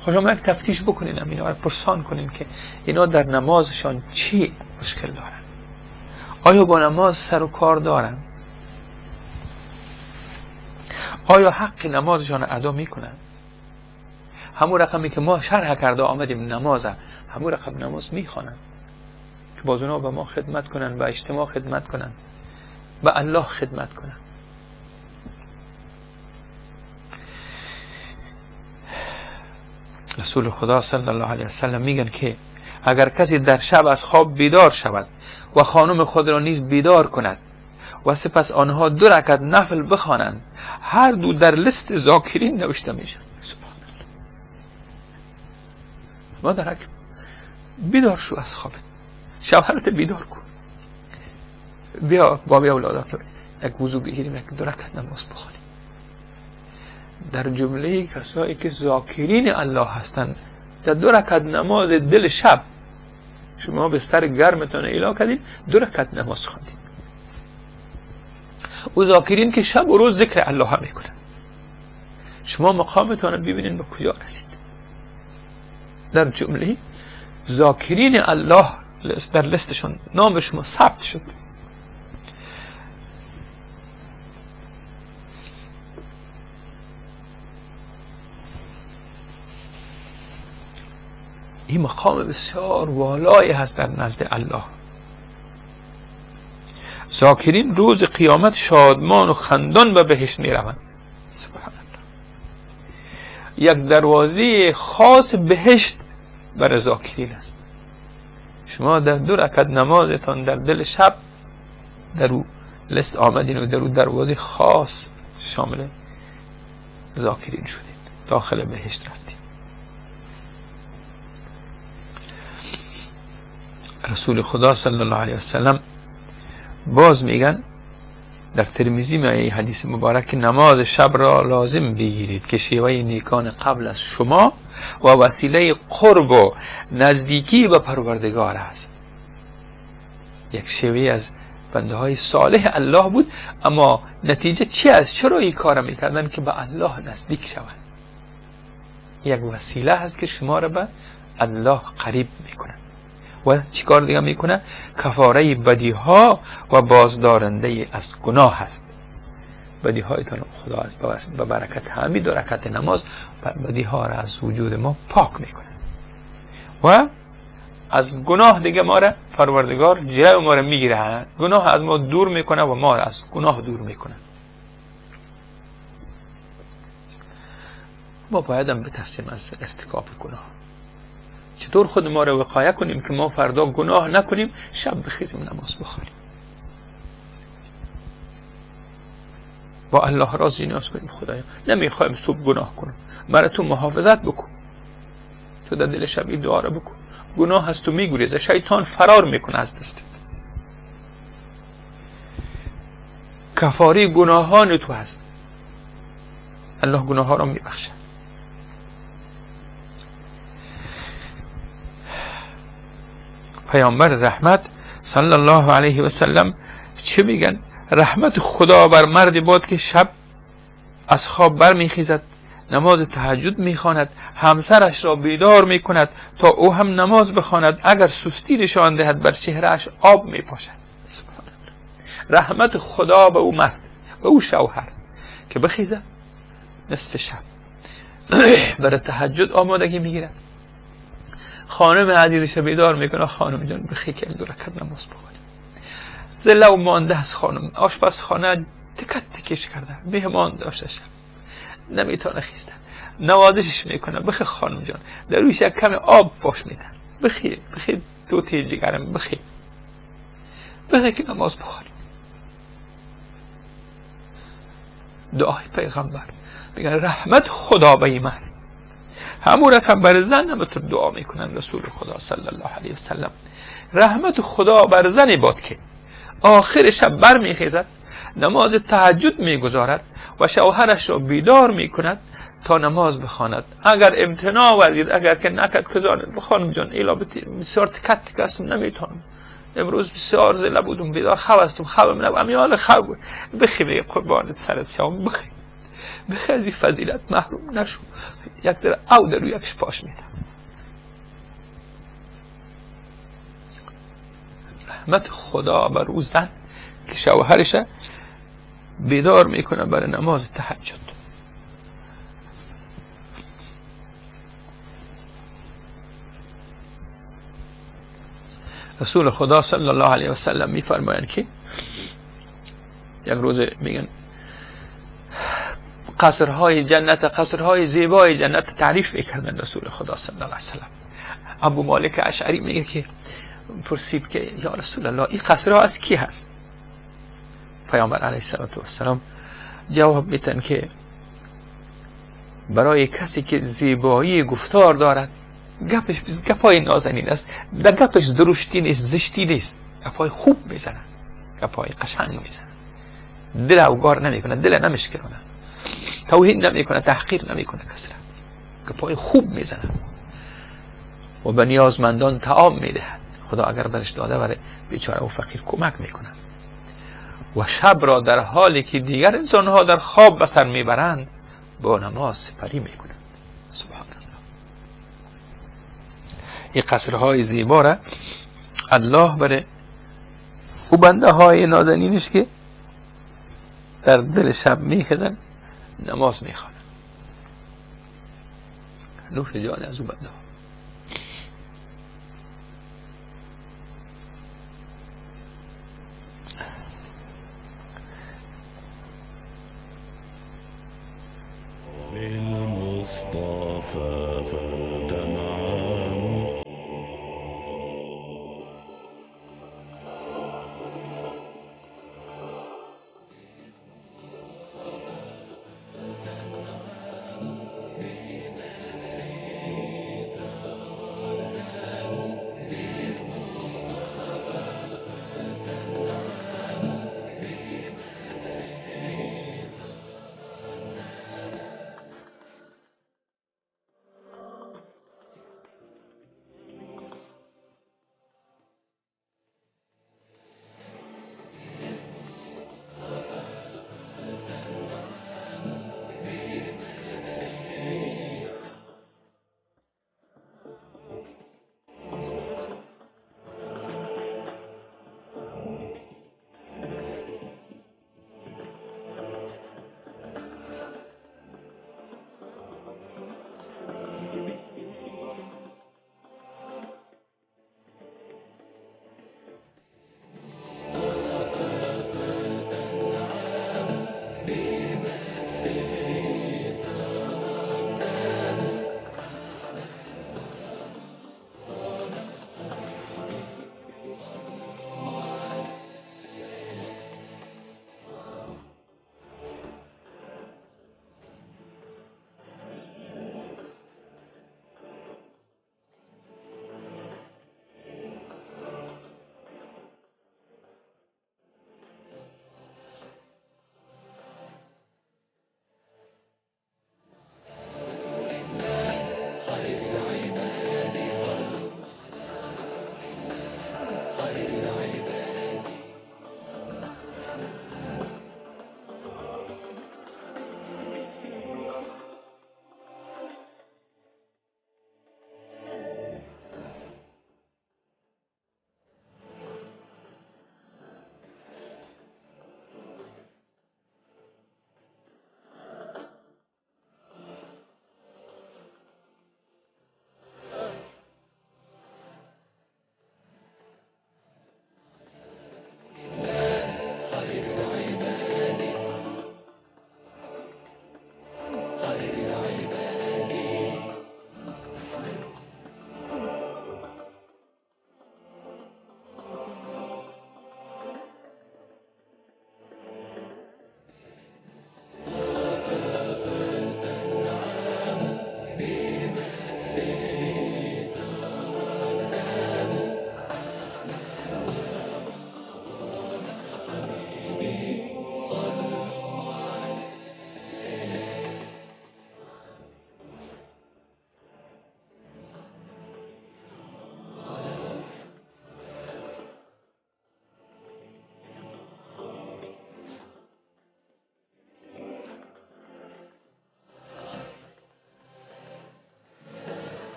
خب شما یک تفتیش بکنین، اینا را پرسان کنین که اینا در نمازشان چی مشکل دارن، آیا با نماز سر و کار دارن، آیا حق نمازشان ادا میکنن، همون رقمی که ما شرح کرده آمدیم نمازه، همون رقم نماز میخوانن که باز اونا به ما خدمت کنن، به اجتماع خدمت کنن، به الله خدمت کنن. رسول خدا صلی الله علیه وسلم میگن که اگر کسی در شب از خواب بیدار شود و خانم خود را نیز بیدار کند و سپس آنها 2 رکعت نفل بخوانند، هر دو در لیست ذاکرین نوشته میشن. سبحان الله. مادرک بیدار شو از خوابت، شوهرت بیدار کن، بیا با اولادات یک وضو بگیریم، یک 2 رکعت نماز بخوانیم. در جمله کسایی که ذاکرین الله هستند، در 2 رکعت نماز دل شب شما بستر گرمتون اعلا کردین 2 رکعت نماز خواندین. او ذاکرین که شب و روز ذکر الله میکنن، شما مقامتون رو ببینین به کجا رسید. در جمله ذاکرین الله در لستشون نام شما ثبت شد. این مقام بسیار والایی هست در نزد الله. ذاکرین روز قیامت شادمان و خندان به بهشت می روند. سبحان الله. یک دروازه خاص بهشت برای ذاکرین است. شما در 2 رکعت نمازتان در دل شب در او لست آمدین و در او دروازه خاص شامل ذاکرین شدین، داخل بهشت رفتین. رسول خدا صلی الله علیه وسلم باز میگن در ترمذی میآید حدیث مبارک، نماز شب را لازم بگیرید که شیوه نیکان قبل از شما و وسیله قرب و نزدیکی به پروردگار است. یک شیوه از بنده های صالح الله بود، اما نتیجه چی است؟ چرا این کار میکردن؟ که به الله نزدیک شوند. یک وسیله هست که شما را به الله قریب میکنه. و چی کار دیگه میکنه؟ کفاره بدی ها و بازدارنده از گناه هست. بدی هایتان خدا از به برکت همین 2 رکعت نماز بدی ها را از وجود ما پاک میکنه و از گناه دیگه ما را پروردگار جلو ما را میگیره، گناه از ما دور میکنه و ما را از گناه دور میکنه. ما بایدم بترسیم از ارتکاب گناه. چطور خود ما را وقایه کنیم که ما فردا گناه نکنیم، شب بخیزیم نماز بخونیم، با الله راضی نیاز کنیم. خدایا نمیخوایم صبح گناه کنم، مرا تو محافظت بکن، تو در دل شب این دعا را بکن. گناه هست تو میگریزه، شیطان فرار میکنه از دستت. کفاره گناهان تو هست، الله گناه ها را میبخشه. پیامبر رحمت صلی الله علیه و سلم چه میگن؟ رحمت خدا بر مرد باد که شب از خواب برمیخیزد، نماز تهجد میخواند، همسرش را بیدار میکند تا او هم نماز بخواند، اگر سستی نشان دهد بر چهرهش آب میپاشد. رحمت خدا به او مرد، به او شوهر که بخیزد نصف شب برای تهجد آمادگی میگیرد، خانم عزیزش بیدار میکنه، خانم جان بخی که 2 رکعت نماز بخونیم. زله و مانده از خانم، آشپزخانه تکت تکش کرده، مهمان داشته شب نمیتونه خیسته، نوازشش میکنه، بخی خانم جان، در رویش یک کم آب پاش میده، بخی 2 تیجی گرم، بخی که نماز بخونیم. دعای پیغمبر میگن رحمت خدا به ایمان. همون رقم بر زن هم تو دعا میکنن رسول خدا صلی الله علیه وسلم، رحمت خدا بر زنی باد که آخر شب بر میخیزد، نماز تهجد میگذارد و شوهرش را بیدار میکند تا نماز بخواند. اگر امتناع ورزید، اگر که نکد کزاند بخوانم جان ایلا بسیار تکت هستم نمیتونم، امروز بسیار زله بودم، بیدار خواب هستم، خوابم نبود، امیال خواب بود، بخی به قربانت سرت شام، بخی از این فضیلت محروم نشو. یک ذره او در روی یکش پاش میدم. رحمت خدا بر او زن که شوهرش بیدار میکنه برای نماز تهجد. رسول خدا صلی الله علیه و سلم میفرمایند که یک روز میگن قصرهای جنت، قصرهای زیبای جنت تعریف میکردن رسول خدا صلی الله علیه و سلم. ابو مالک اشعری میگه که پرسید که یا رسول الله این قصرها از کی هست؟ پیامبر علیه السلام جواب میدن که برای کسی که زیبایی گفتار دارد، گپش گپای نازنین است، در گپش درشتی نیست، زشتی نیست، گپای خوب میزنه، گپای قشنگ میزنه، دل اوگار نمیکنه، دل نمیشکنه، توهین نمیکنه، تحقیر نمیکنه، کسرت گپای خوب میزنه و به نیازمندان طعام میدهد. خدا اگر برش داده برای بیچاره و فقیر کمک میکنن. و شب را در حالی که دیگر انسانها در خواب به سر میبرند با نماز سپری میکنند. سبحان الله. این قصرهای زیبا را الله برای او بنده های نازنینش که در دل شب میخزن نماز میخوانند. نوش جان از او بنده ها. بالمصطفى فلتنعم.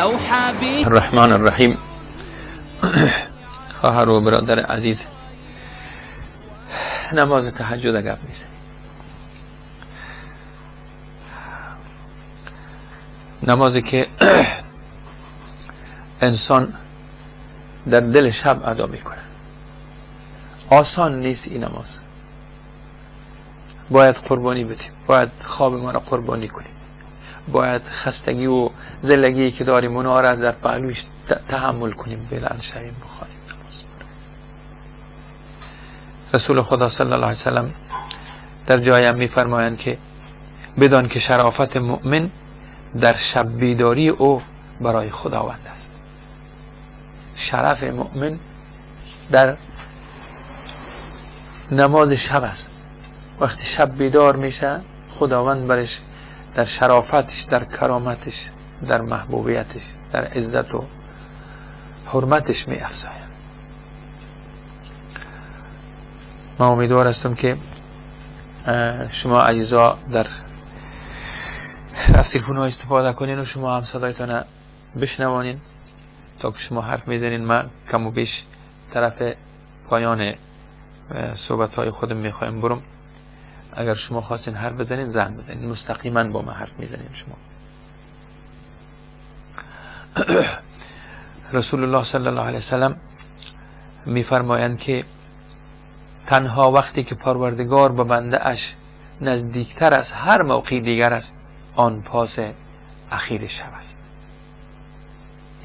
أوحى به الرحمن الرحیم. خواهر و برادر عزیز، نماز تهجد گپ نیست. نمازی که انسان در دل شب ادا میکنه. آسان نیست این نماز. باید قربانی بدیم، باید خواب ما را قربانی کنیم، باید خستگی و زلگی که داریم اونا را در پهلوش تحمل کنیم، بلند شویم بخوانیم نماز. رسول خدا صلی الله علیه وسلم در جایی هم میفرمایند که بدان که شرافت مؤمن در شب بیداری او برای خداوند است. شرف مؤمن در نماز شب است. وقتی شب بیدار میشه خداوند برش در شرافتش، در کرامتش، در محبوبیتش، در عزت و حرمتش می افزاید. من امیدوار هستم که شما عزیزا در از تلفن ها استفاده کنین و شما هم صدایتان بشنوانین تا که شما حرف میزنین. من کم و بیش طرف پایان صحبت های خودم میخوایم برم. اگر شما خواستین حرف بزنین زنگ بزنین، مستقیما با من حرف میزنین شما. رسول الله صلی الله علیه وسلم میفرمایند که تنها وقتی که پروردگار به بنده اش نزدیکتر از هر موقع دیگر است آن پاس اخیر شب است.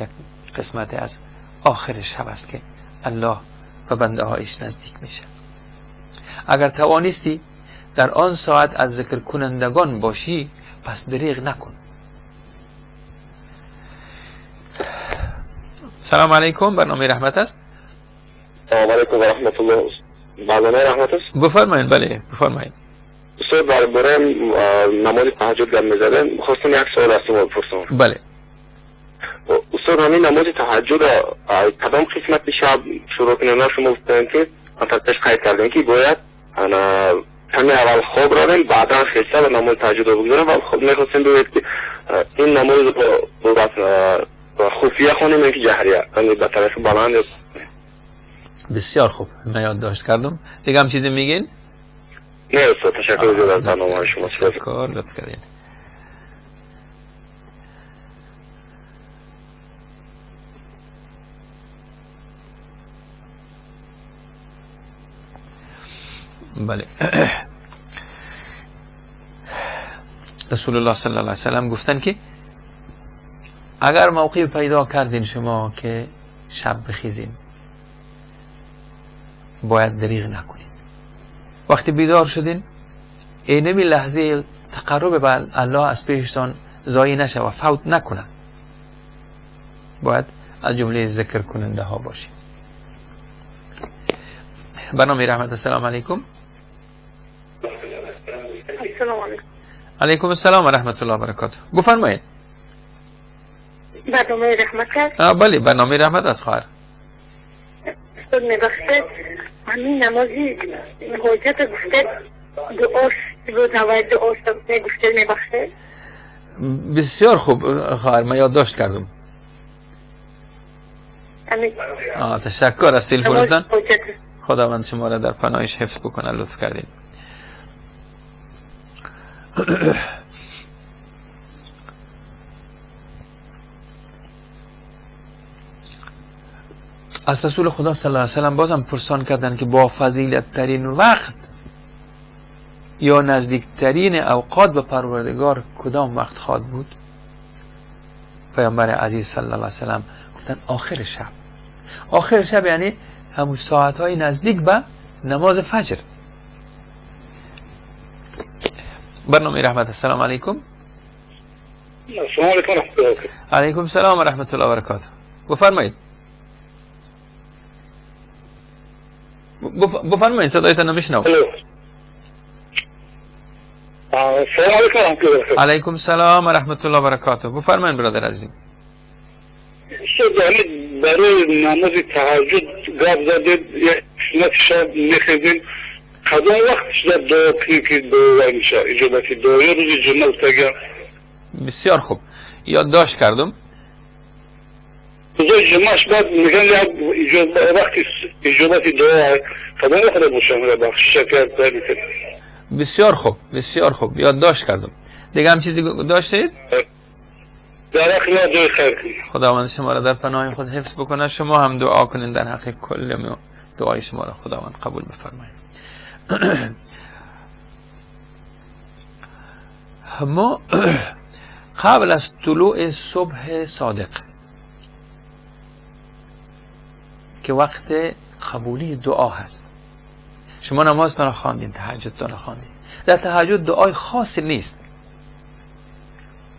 یک قسمت از آخر شب است که الله به بنده هایش نزدیک میشه. اگر توانستی در آن ساعت از ذکر کنندگان باشی پس دریغ نکن. سلام علیکم، برنامه رحمت است. سلام علیکم و رحمت الله. برنامه رحمت است. بفرمایید. بله بفرمایید. استاد درباره نماز تهجد گپ می‌زدن، می‌خواستم یک سوال از شما بپرسم. بله. استاد همین نماز تهجد کدام قسمت شب شروع کنیم؟ شما گفتن که انتش قید کردن که باید انا کمی اول خواب رادن بعدا خسته و نماز تهجد رو بگذارم و خب می‌خواستم بگید که این نماز با خفیه خونیم یا که جهریه، یعنی به طرف بلند. بسیار خوب، من یادداشت کردم. دیگه هم چیزی میگین؟ نه استاد، تشکر زیاد از برنامه شما. تشکر، لطف کردین. بله. رسول الله صلی الله علیه وسلم گفتن که اگر موقع پیدا کردین شما که شب بخیزین باید دریغ نکنین. وقتی بیدار شدین اینمی لحظه تقرب به الله از پیشتان ضایع نشه و فوت نکنه. باید از جمله ذکر کننده ها باشین. برنامه رحمت. السلام علیکم. السلام علیکم. علیکم السلام و رحمت الله و برکاته. بفرمایید. برنامه رحمت است. بله برنامه رحمت است خواهر. استاد می‌بخشید همین نمازی حجت گفته دعاش رو دوای دعاش گفته می‌بخشید. بسیار خوب خواهر، من یادداشت کردم. تشکر از تلفنتان. خداوند شما را در پناهش حفظ بکنه. لطف کردین. از رسول خدا صلی الله علیه وسلم بازم پرسان کردن که با فضیلت ترین وقت یا نزدیک ترین اوقات به پروردگار کدام وقت خواهد بود؟ پیامبر عزیز صلی الله علیه وسلم گفتن آخر شب. آخر شب یعنی همون ساعتهای نزدیک به نماز فجر. برنامه رحمت. السلام علیکم. السلام علیکم و رحمت الله. علیکم السلام و رحمت الله و برکاته. بفرمایید. بفرمایید، صدایتان نمیشنوم. سلام علیکم و رحمت الله. علیکم السلام و رحمت الله و برکاته. بفرمایید برادر عزیز. شد برای نماز تهجد گپ زدید، یک شب میخیزید، کدام وقت شد دعا کنید که دعا میشه اجابتی دعا یا روز جمعه تگر؟ بسیار خوب، یادداشت کردم. روزای جمعهش بعد میگن وقتی اجابت دعا خدا نخواد باشم بخش شکر دارید. بسیار خوب بسیار خوب، یادداشت کردم. دیگه هم چیزی داشتید؟ در حق ما دعای خیر کنید. خداوند شما را در پناه خود حفظ بکنه. شما هم دعا کنین در حق کل ما، دعای شما را خداوند قبول بفرماید. ما قبل از طلوع صبح صادق که وقت قبولی دعا هست، شما نمازتان را خواندین، تهجدتان را خواندین. در تهجد دعای خاصی نیست،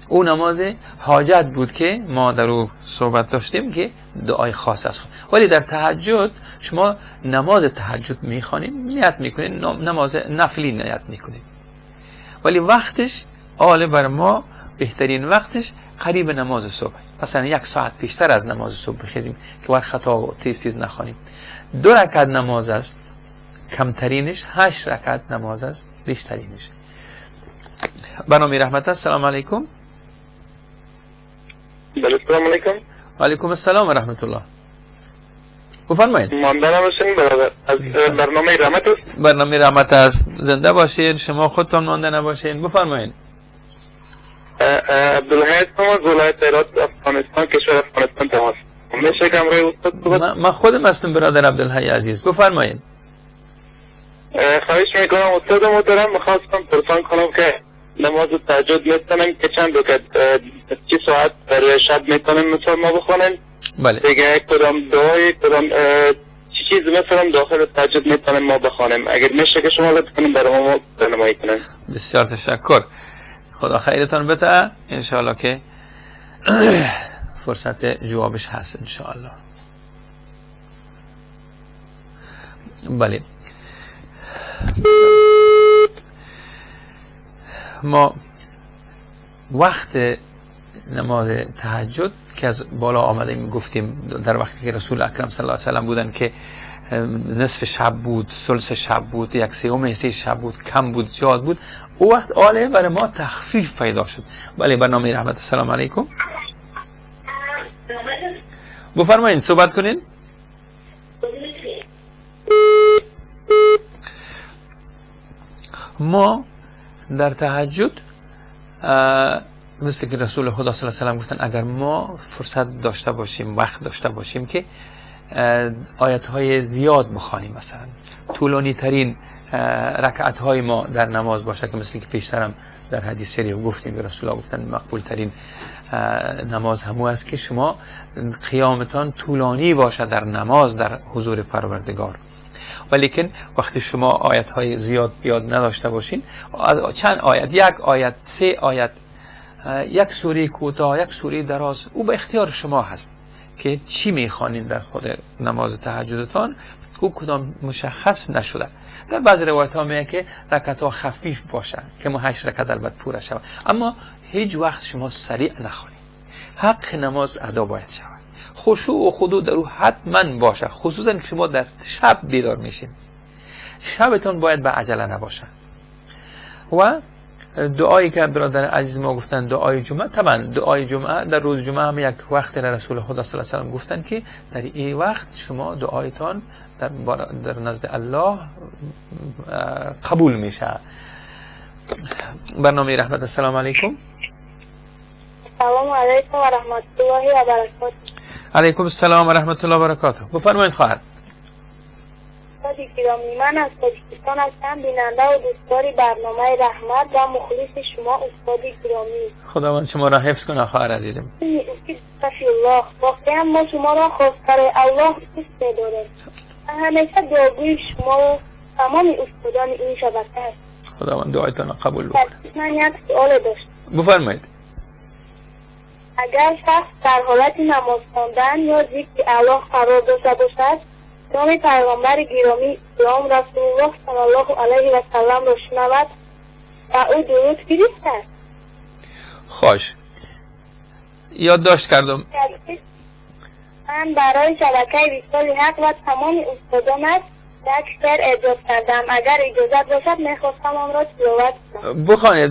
او نماز حاجت بود که ما در او صحبت داشتیم که دعای خاص است. ولی در تهجد شما نماز تهجد میخوانید، نیت میکنید، نماز نفلی نیت میکنید، ولی وقتش آله بر ما بهترین وقتش قریب نماز صبح. مثلا 1 ساعت پیشتر از نماز صبح بخیزیم که وقت خطا و تیز نخوانیم. 2 رکعت نماز است کمترینش، 8 رکعت نماز است بیشترینش. برنامه رحمت است. سلام علیکم. السلام علیکم. و علیکم السلام و رحمت الله. بفرمایید. ماندن باشین برادر، از برنامه رحمت است. برنامه رحمت است. زنده باشید. شما خودتان مانده نباشین. بفرمایید. عبدالحی هستم از ولایت هرات افغانستان، کشور افغانستان تماس. میشه که امروز استاد من خودم هستم برادر عبدالحی عزیز. بفرمایید. خواهش میکنم استاد محترم، میخواستم پرسان کنم که نماز تهجد میتونم که چند رکعت چه ساعت در شب میتونم مثلا ما بخونیم؟ بله. دیگه کدام دعای کدام چی چیز مثلا داخل تهجد میتونم ما بخونیم؟ اگر میشه که شما لطف کنیم برای ما راهنمایی کنیم. بسیار تشکر. خدا خیرتان بده. انشاءالله که فرصت جوابش هست انشاءالله. بله. ما وقت نماز تهجد که از بالا آمده گفتیم در وقتی که رسول اکرم صلی الله علیه و سلم بودن که نصف شب بود، ثلث شب بود، 1/3 شب بود، کم بود، زیاد بود، او وقت آله برای ما تخفیف پیدا شد. بله برنامه رحمت. السلام علیکم. بفرمایید صحبت کنین. ما در تهجد مثل که رسول خدا صلی الله علیه و سلم گفتن اگر ما فرصت داشته باشیم، وقت داشته باشیم که آیات های زیاد بخوانیم، مثلا طولانی ترین رکعت های ما در نماز باشه که مثل که پیشترم در حدیث شریف گفتیم که رسول الله گفتن مقبول ترین نماز همو است که شما قیامتان طولانی باشه در نماز در حضور پروردگار. ولیکن وقتی شما آیات های زیاد یاد نداشته باشین، چند آیت، 1 آیت، 3 آیت، 1 سوره کوتاه، 1 سوره دراز، او به اختیار شما هست که چی میخوانین در خود نماز تهجدتان. او کدام مشخص نشده. در بعض روایت ها میگه که رکعت ها خفیف باشه که ما 8 رکعت البته پوره شود، اما هیچ وقت شما سریع نخوانید. حق نماز ادا باید شود، خشوع و خضوع در او حتما باشه، خصوصا که شما در شب بیدار میشین. شبتون باید به عجله نباشه. و دعایی که برادر عزیز ما گفتن دعای جمعه، طبعا دعای جمعه در روز جمعه هم یک وقت رسول خدا صلی الله علیه و سلم گفتن که در این وقت شما دعایتان در نزد الله قبول میشه. برنامه رحمت. السلام علیکم. سلام علیکم و رحمت الله و برکاته. علیکم السلام و رحمت الله و برکاته. بفرمایید خواهر. استادی گرامی، من از تاجیکستان هستم، بیننده و دوستدار برنامه رحمت و مخلص شما استادی گرامی. خداوند شما را حفظ کنه خواهر عزیزم. استغفر الله. واقعا ما شما را خواستار الله دوست داریم. همیشه دعاگوی شما و تمام استادان این شبکه است. خداوند دعایتان را قبول بکنه. من یک سوال داشتم. بفرمایید. اگر شخص در حالت نماز خواندن یا ذکر الله قرار داشته باشد، نام پیغمبر گرامی اسلام رسول الله صلی الله علیه و سلم را شنود و او درود فرستد. خوش یادداشت کردم. من برای شبکه وصال حق و تمام استادانت یک شعر اجاز کردم. اگر اجازت باشد میخواستم آن را تلاوت کنم.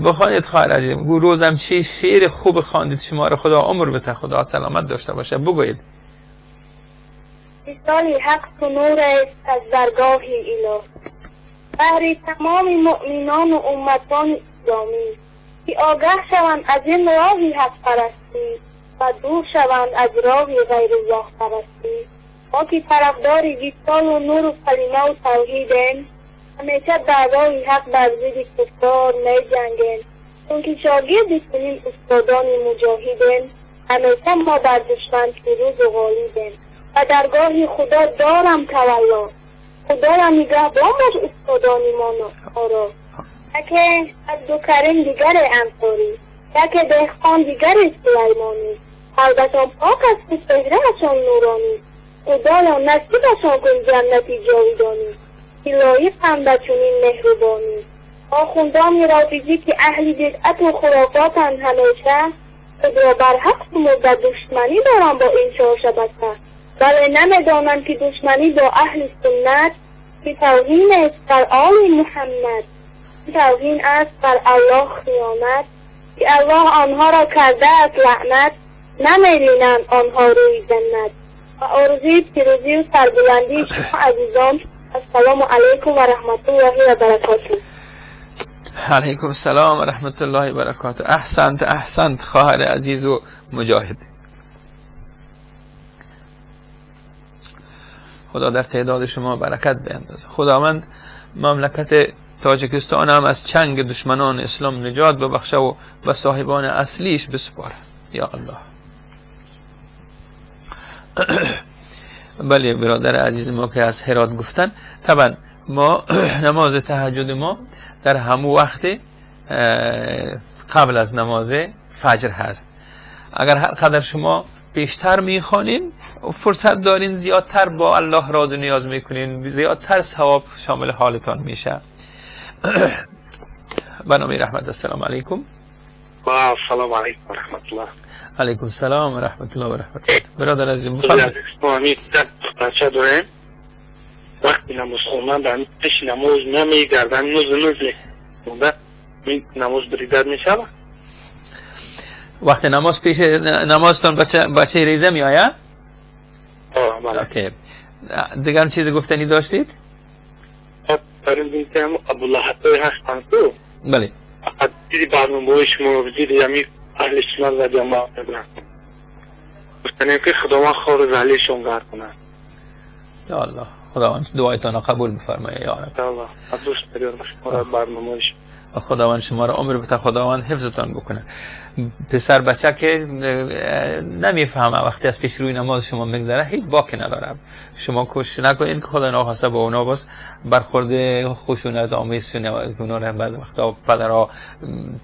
بخوانید خواهر عزیزم. روزم چی شعر خوب خواندید، شما را خدا عمر بده، خدا سلامت داشته باشه. بگویید. مثال حق و نور است از درگاه اله. بهر تمام مؤمنان و امتان اسلامی که آگاه شوند از این راهی حق پرستی و دور شوند از راهی غیر الله پرستی. ما که طرفدار وصال و نور و کلمه و توحیدیم، همیشه در راه حق بر ضد کفار می جنگیم. چون که شاگرد کنیم استادان مجاهدیم، همیشه ما بر دشمن پیروز و غالبیم. و درگاه خدا دارم تولا، خدا را نگهبان بر استادان ما را. یکی عبدالکریم دیگر انصاری، یکی دهقان دیگر سلیمانی. قلبشان پاک است و چهرهشان نورانی. خدایا نصیبشان کن جنتی جاودانی. که لایقند به چنین مهربانی. آخوندان رافضی که اهل بدعت و خرافاتند همیشه، خود را بر حق و به دشمنی دارم با این چهار شبکه. ولی نمیدانم که دشمنی با اهل سنت که توهین است بر آل محمد، توهین است بر الله خیانت. که الله آنها را کرده است لعنت، نمی‌بینند آنها روی جنت. و آرزوی پیروزی و سربلندی شما عزیزان. السلام علیکم و رحمت الله و برکاته. علیکم السلام و رحمت الله و برکاته. احسنت خواهر عزیز و مجاهد. خدا در تعداد شما برکت بیندازه. خداوند مملکت تاجیکستان هم از چنگ دشمنان اسلام نجات ببخشه و به صاحبان اصلیش بسپاره یا الله. بله برادر عزیز ما که از هرات گفتن، طبعا ما نماز تهجد ما در همون وقت قبل از نماز فجر هست. اگر هر قدر شما بیشتر میخوانین فرصت دارین، زیادتر با الله راد و نیاز میکنین، زیادتر ثواب شامل حالتان میشه. بنامی رحمت. السلام علیکم. و السلام علیکم و رحمت الله. علیکم السلام و رحمت الله و رحمت. برادر عزیز بفرمایید. ما بچه داریم، وقتی نماز خوندن در پیش نماز نمیگردن، نوز نماز بریدت میشه. وقت نماز پیش نمازتان بچه ریزه می آیا؟ بله. اوکی. دیگر چیز گفتنی داشتید؟ برای اینکه عبدالله حتی هستن تو. بله. دیدی برنامه شما بزید یعنی اهل سنت و جماعت برن. گفتنیم که خداوند خارج علیشون گرد کنن. یا الله. خداوند دعایتان قبول بفرمایه یا رب. یا الله. از دوست دارم شما برنامه‌اش. خداوند شما را عمر بده، خداوند حفظتان بکنه. پسر بچه که نمیفهمه وقتی از پیش روی نماز شما میگذره هیچ باکی نداره. شما کوشش نکنید که خدا ناخواسته با اونا باز برخورد خشونت آمیز اونا را بعضی وقتا پدرها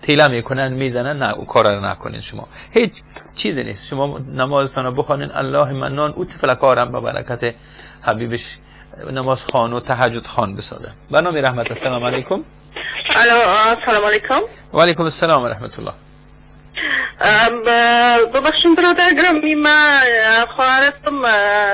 تیله میکنن میزنن. نه او کار را نکنید. شما هیچ چیزی نیست. شما نمازتان رو بخوانید. الله منان او طفلکارم با برکت حبیبش نماز خوان و تهجد خوان بسازه. بنامی رحمت. السلام علیکم. السلام علیکم. و علیکم السلام و رحمت الله. ببخشید برادر گرامی، من خواهرتم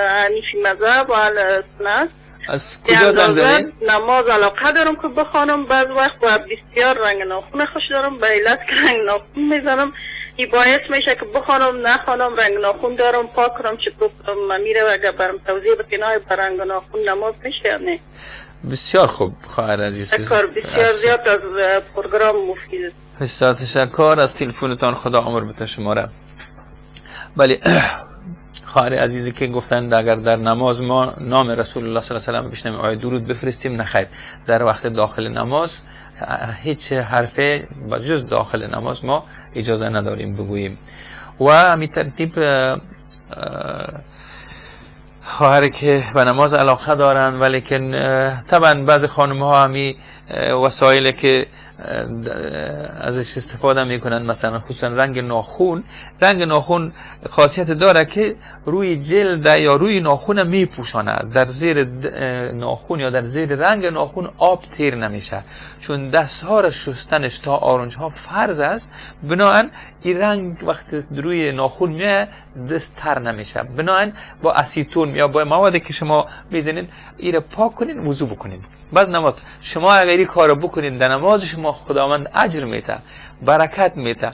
حنیفی مذهب و اهل سنت. از کجا زنگ زدید؟ نماز علاقه دارم که بخوانم، بعض وقت و بسیار رنگ ناخون خوش دارم، به علت که رنگ ناخون میزنم این باعث میشه که بخوانم نخوانم رنگ ناخون دارم پاک کنم چه گفتم میره و اگر برم توضیح بکنای بر رنگ ناخون نماز میشه یا نه؟ بسیار خوب خواهر عزیز. بسیار زیاد از پروگرام مفید. بسیار تشکر از تلفنتان. خدا عمر بده شما را. ولی خواهر عزیزی که گفتند اگر در نماز ما نام رسول الله صلی الله علیه و آله بشنویم آیه درود بفرستیم، نخیر. در وقت داخل نماز هیچ حرفه بجز داخل نماز ما اجازه نداریم بگوییم. و همین ترتیب خواهر که به نماز علاقه دارن ولیکن طبعا بعضی خانم ها همی وسایل که ازش استفاده میکنن، مثلا خصوصا رنگ ناخون خاصیت داره که روی جلد یا روی ناخون میپوشانه. در زیر ناخون یا در زیر رنگ ناخون آب تیر نمیشه، چون دست ها را شستنش تا آرنج ها فرض است. بنابراین این رنگ وقتی روی ناخون میاد دست تر نمیشه. بنابراین با اسیتون یا با موادی که شما میزنید این را پاک کنین، وضو بکنین. باز نماز شما اگر این کارو بکنین در نماز شما خداوند اجر میده، برکت میده.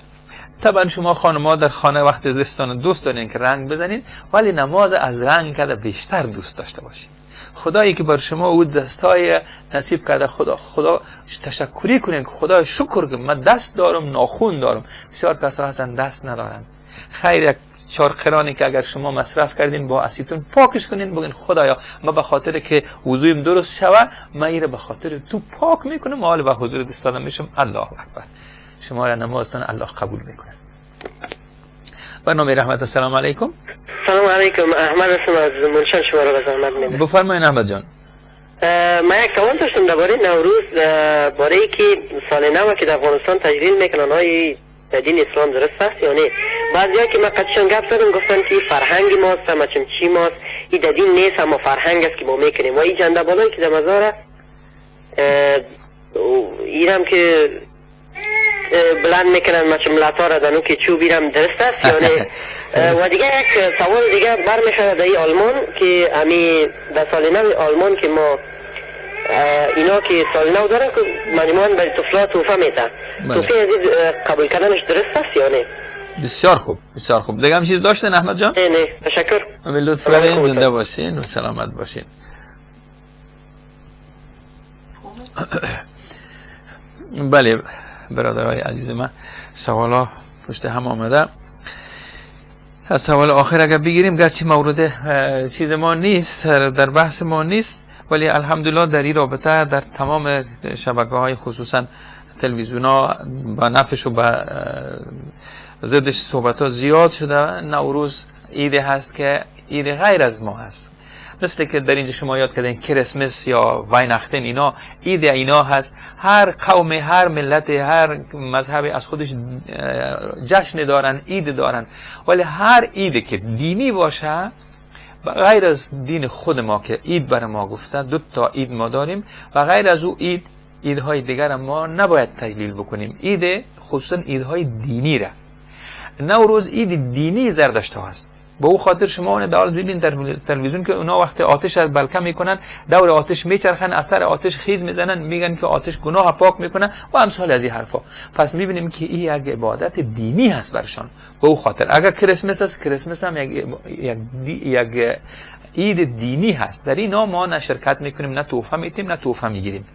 طبعا شما خانم‌ها در خانه وقت دوست دارین که رنگ بزنین، ولی نماز از رنگ کرده بیشتر دوست داشته باشین. خدایی که بر شما او دستای نصیب کرده، خدا تشکری کنین که خدا شکر که من دست دارم، ناخون دارم. بسیار کسا هستن دست ندارن. خیر یک 4 قرانی که اگر شما مصرف کردین با اسیتون پاکش کنین، بگین خدایا من به خاطر که وضویم درست شوه، من اینو به خاطر تو پاک میکنم، حال به حضور دستان میشم. الله اکبر. شما را نمازتان الله قبول میکنه. برنامه رحمت. السلام علیکم. سلام علیکم. احمد هستم از منشان، شما را به زحمت میدم. بفرمایید احمد جان. من یک سوال داشتم درباره نوروز، باره ای که سال نو که در افغانستان تجلیل میکنن، های دین اسلام درست است یا نه؟ بعضیا که من قدشان گپ زدم گفتن که فرهنگ ماست، همچون چی ماست، این دین نیست اما فرهنگ است که ما میکنیم. و این جنده بالایی که در مزار ایرم که بلند میکنن مچه ملتا را دنو که چوب ایرم درست است یا نه؟ و دیگه یک سوال دیگه برمیخوره در این آلمان که امی در سال نو آلمان که ما اینا که سال نو دارن که مجموعاً به طفلا توفه میتن، توفه عزیز قبول کردنش درست است یا نه؟ بسیار خوب، بسیار خوب. دیگه هم چیز داشتن احمد جان؟ نه تشکر. لطف کردین، زنده باشین و سلامت باشین. بله برادرای عزیز من، سوالا پشت هم آمده. از سوال آخر اگر بگیریم، گرچه مورد چیز ما نیست، در بحث ما نیست، ولی الحمدلله در این رابطه در تمام شبکه‌های خصوصا تلویزیون‌ها با نفش و با ضدش صحبت‌ها زیاد شده. نوروز ایده هست که ایده غیر از ما هست، مثل که در اینجا شما یاد کردین کریسمس یا وینختن، اینا ایده اینا هست. هر قوم، هر ملت، هر مذهب از خودش جشن دارن، اید دارن، ولی هر ایده که دینی باشه غیر از دین خود ما که اید بر ما گفته، 2 تا اید ما داریم و غیر از او ایدهای دیگر ما نباید تجلیل بکنیم. اید خصوصا ایدهای دینی را. نوروز اید دینی زردشت ها هست. به او خاطر شما اون دارید ببینید در تلویزیون که اونا وقت آتش از بلکه میکنن، دور آتش میچرخن، اثر آتش خیز میزنن، میگن که آتش گناه پاک میکنه و امثال از این حرفا. پس میبینیم که این یک عبادت دینی هست برشان. به او خاطر اگر کریسمس است، کریسمس هم یک عید دینی هست. در اینا ما نه شرکت میکنیم، نه توفه میتیم، نه توفه میگیریم.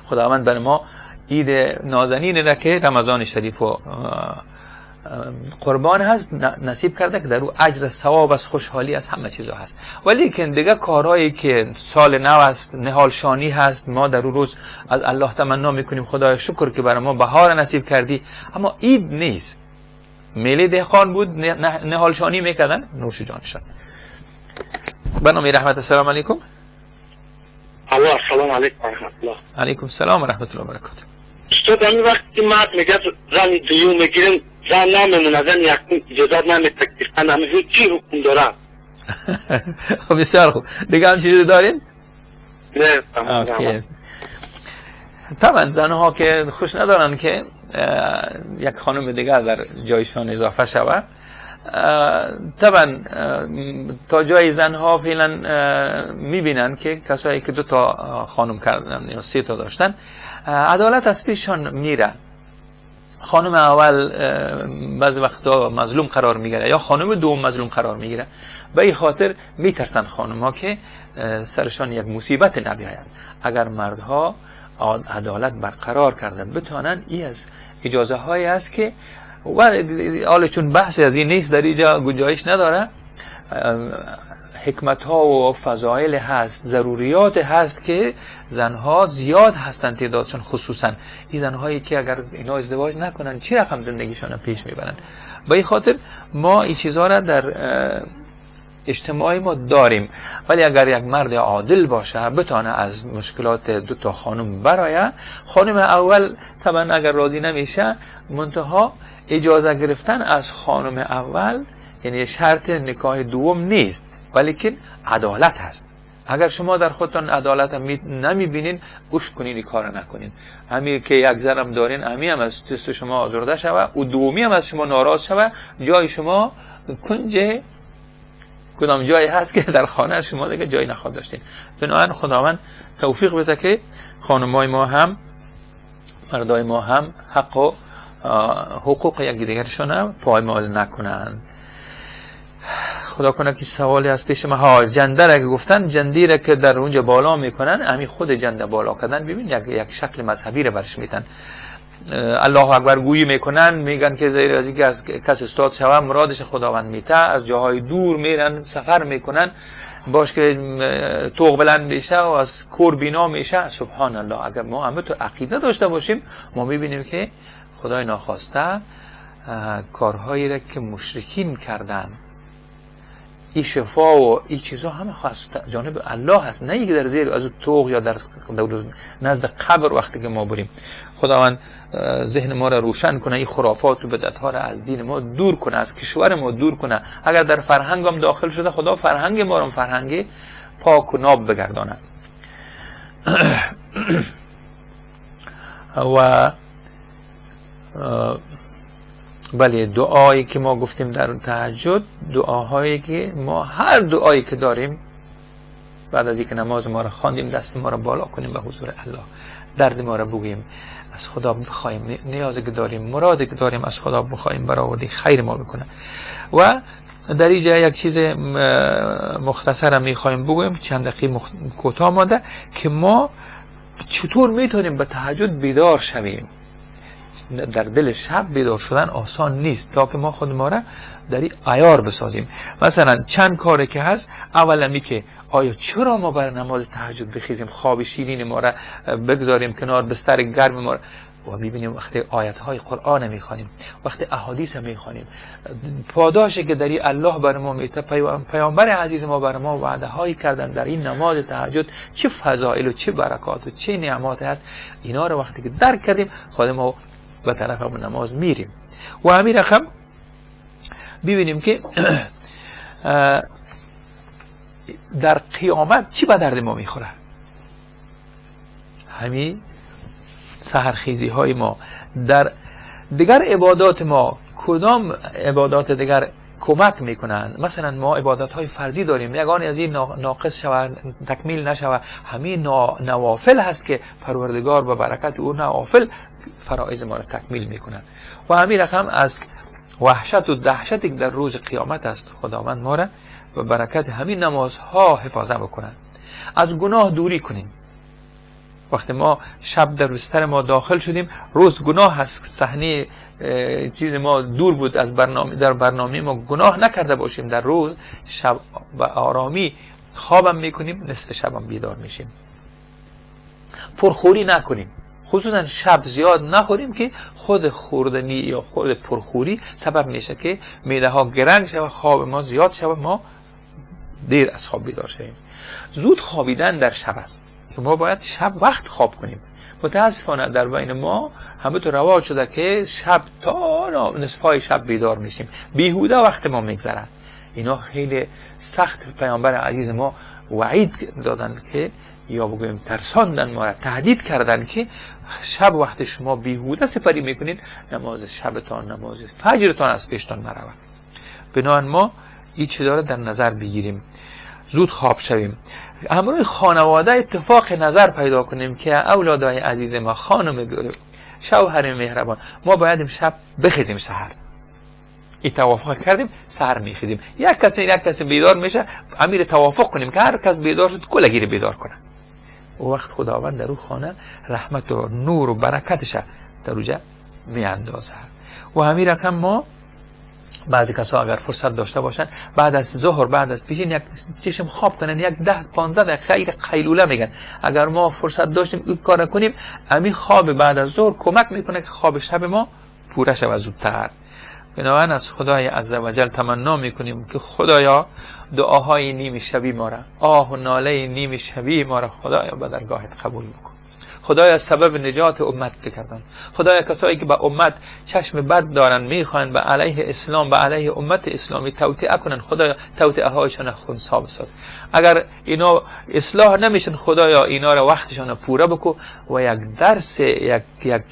خداوند بر ما عید نازنین را که رمضان شریف و قربان هست نصیب کرده که در او اجر ثواب از خوشحالی از همه چیزا هست. ولی که دیگه کارهایی که سال نو است، نهال شانی هست، ما در اون روز از الله تمنا میکنیم خدای شکر که برای ما بهار نصیب کردی، اما عید نیست. میله دهقان بود، نهال شانی میکردن، نوش جانشان. برنامه رحمت. السلام علیکم. السلام علیکم و رحمت الله. علیکم السلام و رحمت الله و برکاته. استاد همین وقتی مرد میگه زن دیو میگیرن، زن نمیمونه، زن یکم اجازت نمیتکتیفن، همه چی حکم دارن؟ بسیار خوب. دیگه هم چیزی دارین؟ نه. طبعا زنها که خوش ندارن که یک خانم دیگر در جایشان اضافه شود. طبعا تا جای زنها فعلا میبینن که کسایی که 2 تا خانم کردن یا 3 تا داشتن، عدالت از پیششان میره. خانم اول بعضی وقتا مظلوم قرار میگیره یا خانم دوم مظلوم قرار میگیره. به این خاطر میترسن خانم ها که سرشان یک مصیبت نبیاید. اگر مردها عدالت برقرار کردن بتانن، این از اجازه هایی است که حالا چون بحث از این نیست، در اینجا گنجایش نداره، حکمت ها و فضایل هست، ضروریات هست که زنها زیاد هستند تعدادشون، خصوصا این زنهایی که اگر اینا ازدواج نکنن چی رقم زندگیشون پیش میبرن. به این خاطر ما این چیزها را در اجتماعی ما داریم. ولی اگر یک مرد عادل باشه، بتانه از مشکلات 2 تا خانم برایه، خانم اول طبعا اگر راضی نمیشه، منتها اجازه گرفتن از خانم اول یعنی شرط نکاح دوم نیست، ولیکن عدالت هست. اگر شما در خودتان عدالت نمیبینین، گوش کنین، کار نکنین. همین که یک زنم دارین، همین هم از تست شما آزرده شوه و دومی هم از شما ناراض شوه، جای شما کنج کدام جایی هست که در خانه شما دیگه جای نخواهد داشتین. بنابراین خداوند توفیق بده که خانمای ما هم مردای ما هم حق و حقوق یکدیگرشون پایمال نکنن. خدا کنه که سوالی از پیش ما جنده را که گفتن، جندی را که در اونجا بالا میکنن، همین خود جنده بالا کردن ببین یک شکل مذهبی را برش میتن. الله اکبر گویی میکنن، میگن که زیر از اینکه از کس استاد شوه مرادش خداوند میته، از جاهای دور میرن سفر میکنن باش که طوق بلند میشه و از کور بینا میشه. سبحان الله. اگر ما همه تو عقیده داشته باشیم ما میبینیم که خدای ناخواسته کارهایی را که مشرکین کردن، این شفا و این چیزها همه خاص جانب الله هست، نه اینکه در زیر از طوق یا در نزد قبر وقتی که ما بریم. خداوند ذهن ما را روشن کنه، این خرافات و بدعت ها را از دین ما دور کنه، از کشور ما دور کنه. اگر در فرهنگ هم داخل شده خدا فرهنگ ما را فرهنگ پاک و ناب بگردانه. و بله دعایی که ما گفتیم در تهجد، دعاهایی که ما هر دعایی که داریم بعد از اینکه نماز ما را خواندیم دست ما را بالا کنیم به حضور الله، درد ما را بگوییم، از خدا بخوایم، نیازی که داریم، مرادی که داریم از خدا بخوایم، برآورده خیر ما بکنه. و در اینجا یک چیز مختصر میخوایم بگویم، چند دقیقه کوتاه مانده، که ما چطور میتونیم به تهجد بیدار شویم. در دل شب بیدار شدن آسان نیست تا که ما خود ما را در این عیار بسازیم. مثلا چند کاری که هست، اولا می که آیا چرا ما بر نماز تهجد بخیزیم، خواب شیرین ما را بگذاریم کنار، بستر گرم ما را، و میبینیم وقتی آیت های قرآن میخوانیم، وقتی احادیث میخوانیم، پاداشی که در این الله بر ما میده، پیامبر عزیز ما بر ما وعده هایی کردن در این نماز تهجد، چه فضائل و چه برکات و چه نعمات هست، اینا رو وقتی که درک کردیم خود ما به طرف نماز میریم. و همین رقم ببینیم که در قیامت چی به درد ما میخوره. همین سحرخیزی های ما در دیگر عبادات ما، کدام عبادات دیگر کمک میکنن؟ مثلا ما عبادات های فرضی داریم، یگان از این ناقص شوه، تکمیل نشوه، همین نوافل هست که پروردگار با برکت او نوافل فرائض ما را تکمیل میکنن. و همین رقم از وحشت و دهشتی که در روز قیامت است، خداوند ما را به برکت همین نمازها حفاظت بکنن. از گناه دوری کنیم. وقتی ما شب در بستر ما داخل شدیم، روز گناه هست، صحنه چیز ما دور بود از برنامه، در برنامه ما گناه نکرده باشیم، در روز شب و آرامی خوابم میکنیم، نصف شبم بیدار میشیم. پرخوری نکنیم، خصوصا شب زیاد نخوریم که خود خوردنی یا خود پرخوری سبب میشه که معده ها گرنگ شود، خواب ما زیاد شود، ما دیر از خواب بیدار شویم. زود خوابیدن در شب است که ما باید شب وقت خواب کنیم. متاسفانه در بین ما همه تو رواج شده که شب تا نصفای شب بیدار میشیم، بیهوده وقت ما میگذرد. اینا خیلی سخت پیامبر عزیز ما وعید دادن که، یا بگویم ترساندن ما را، تهدید کردن که شب وقت شما بیهوده سپری میکنید، نماز شبتان، نماز فجرتان از پیشتان نرود. بنابراین ما این چیزا را در نظر بگیریم، زود خواب شویم. همراه خانواده اتفاق نظر پیدا کنیم که اولادای عزیز ما، خانم شوهر مهربان، ما باید امشب بخیزیم سحر. این توافق کردیم سحر میخیزیم. یک کسی بیدار میشه، امیر توافق کنیم که هر کس بیدار شد کلگیری بیدار کنه. او وقت خداوند در او خانه رحمت و نور و برکتش در اوجه میاندازه. و همین رقم ما بعضی کسا اگر فرصت داشته باشن بعد از ظهر، بعد از پیشین یک چشم خواب کنن، یک 10-15 دقیقه قیلوله میگن. اگر ما فرصت داشتیم این کار کنیم، همین خواب بعد از ظهر کمک میکنه که خواب شب ما پوره شود زودتر. بنابراین از خدای عزوجل تمنا میکنیم که خدایا دعاهای نیم شبی ما را، آه و ناله نیم شبی ما را خدایا به درگاهت قبول بکن. خدایا سبب نجات امت بگردان. خدایا کسایی که به امت چشم بد دارن، میخوان به علیه اسلام، به علیه امت اسلامی توطئه کنن، خدایا توطئه هایشان خنثی بساز. اگر اینا اصلاح نمیشن، خدایا اینا را وقتشان پوره بکن و یک درس، یک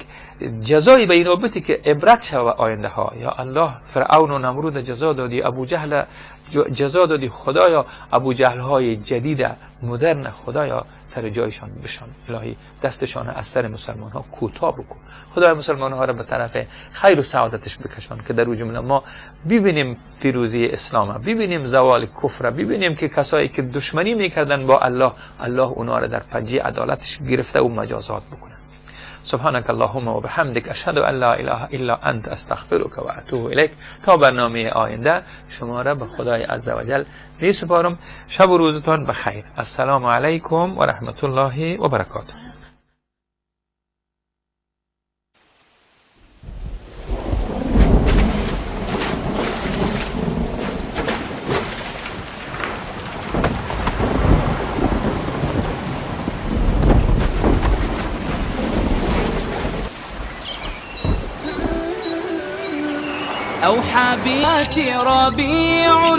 جزای به این نوبتی که عبرت شوه آینده ها. یا الله، فرعون و نمرود جزا دادی، ابو جهل جزا دادی، خدایا ابو جهل های جدید مدرن خدایا سر جایشان بشان. الهی دستشان از سر مسلمان ها کوتاه بکن. خدای مسلمان ها را به طرف خیر و سعادتش بکشان که در جمله ما ببینیم پیروزی اسلام، ببینیم زوال کفر، ببینیم که کسایی که دشمنی میکردن با الله، الله اونا را در پنجه عدالتش گرفته و مجازات بکنه. سبحانك اللهم و بحمدک، اشهد ان لا اله الا انت، استغفرک و اتوب الیک. تا برنامه آینده شما را به خدای عزوجل می سپارم. شب و روزتان بخیر. السلام علیکم و رحمت الله و برکاته. أوحى بياتي ربيع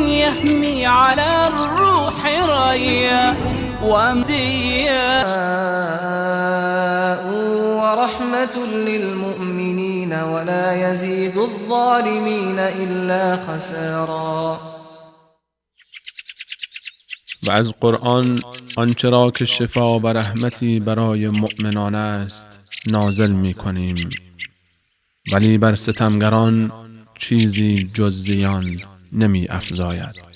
يهمي على الروح ريا ومديا ورحمة للمؤمنين ولا يزيد الظالمين إلا خسارا. و از قرآن آنچه را که شفا و رحمتی برای مؤمنان است نازل می کنیم، ولی بر ستمگران چیزی جز زیان نمی افزاید.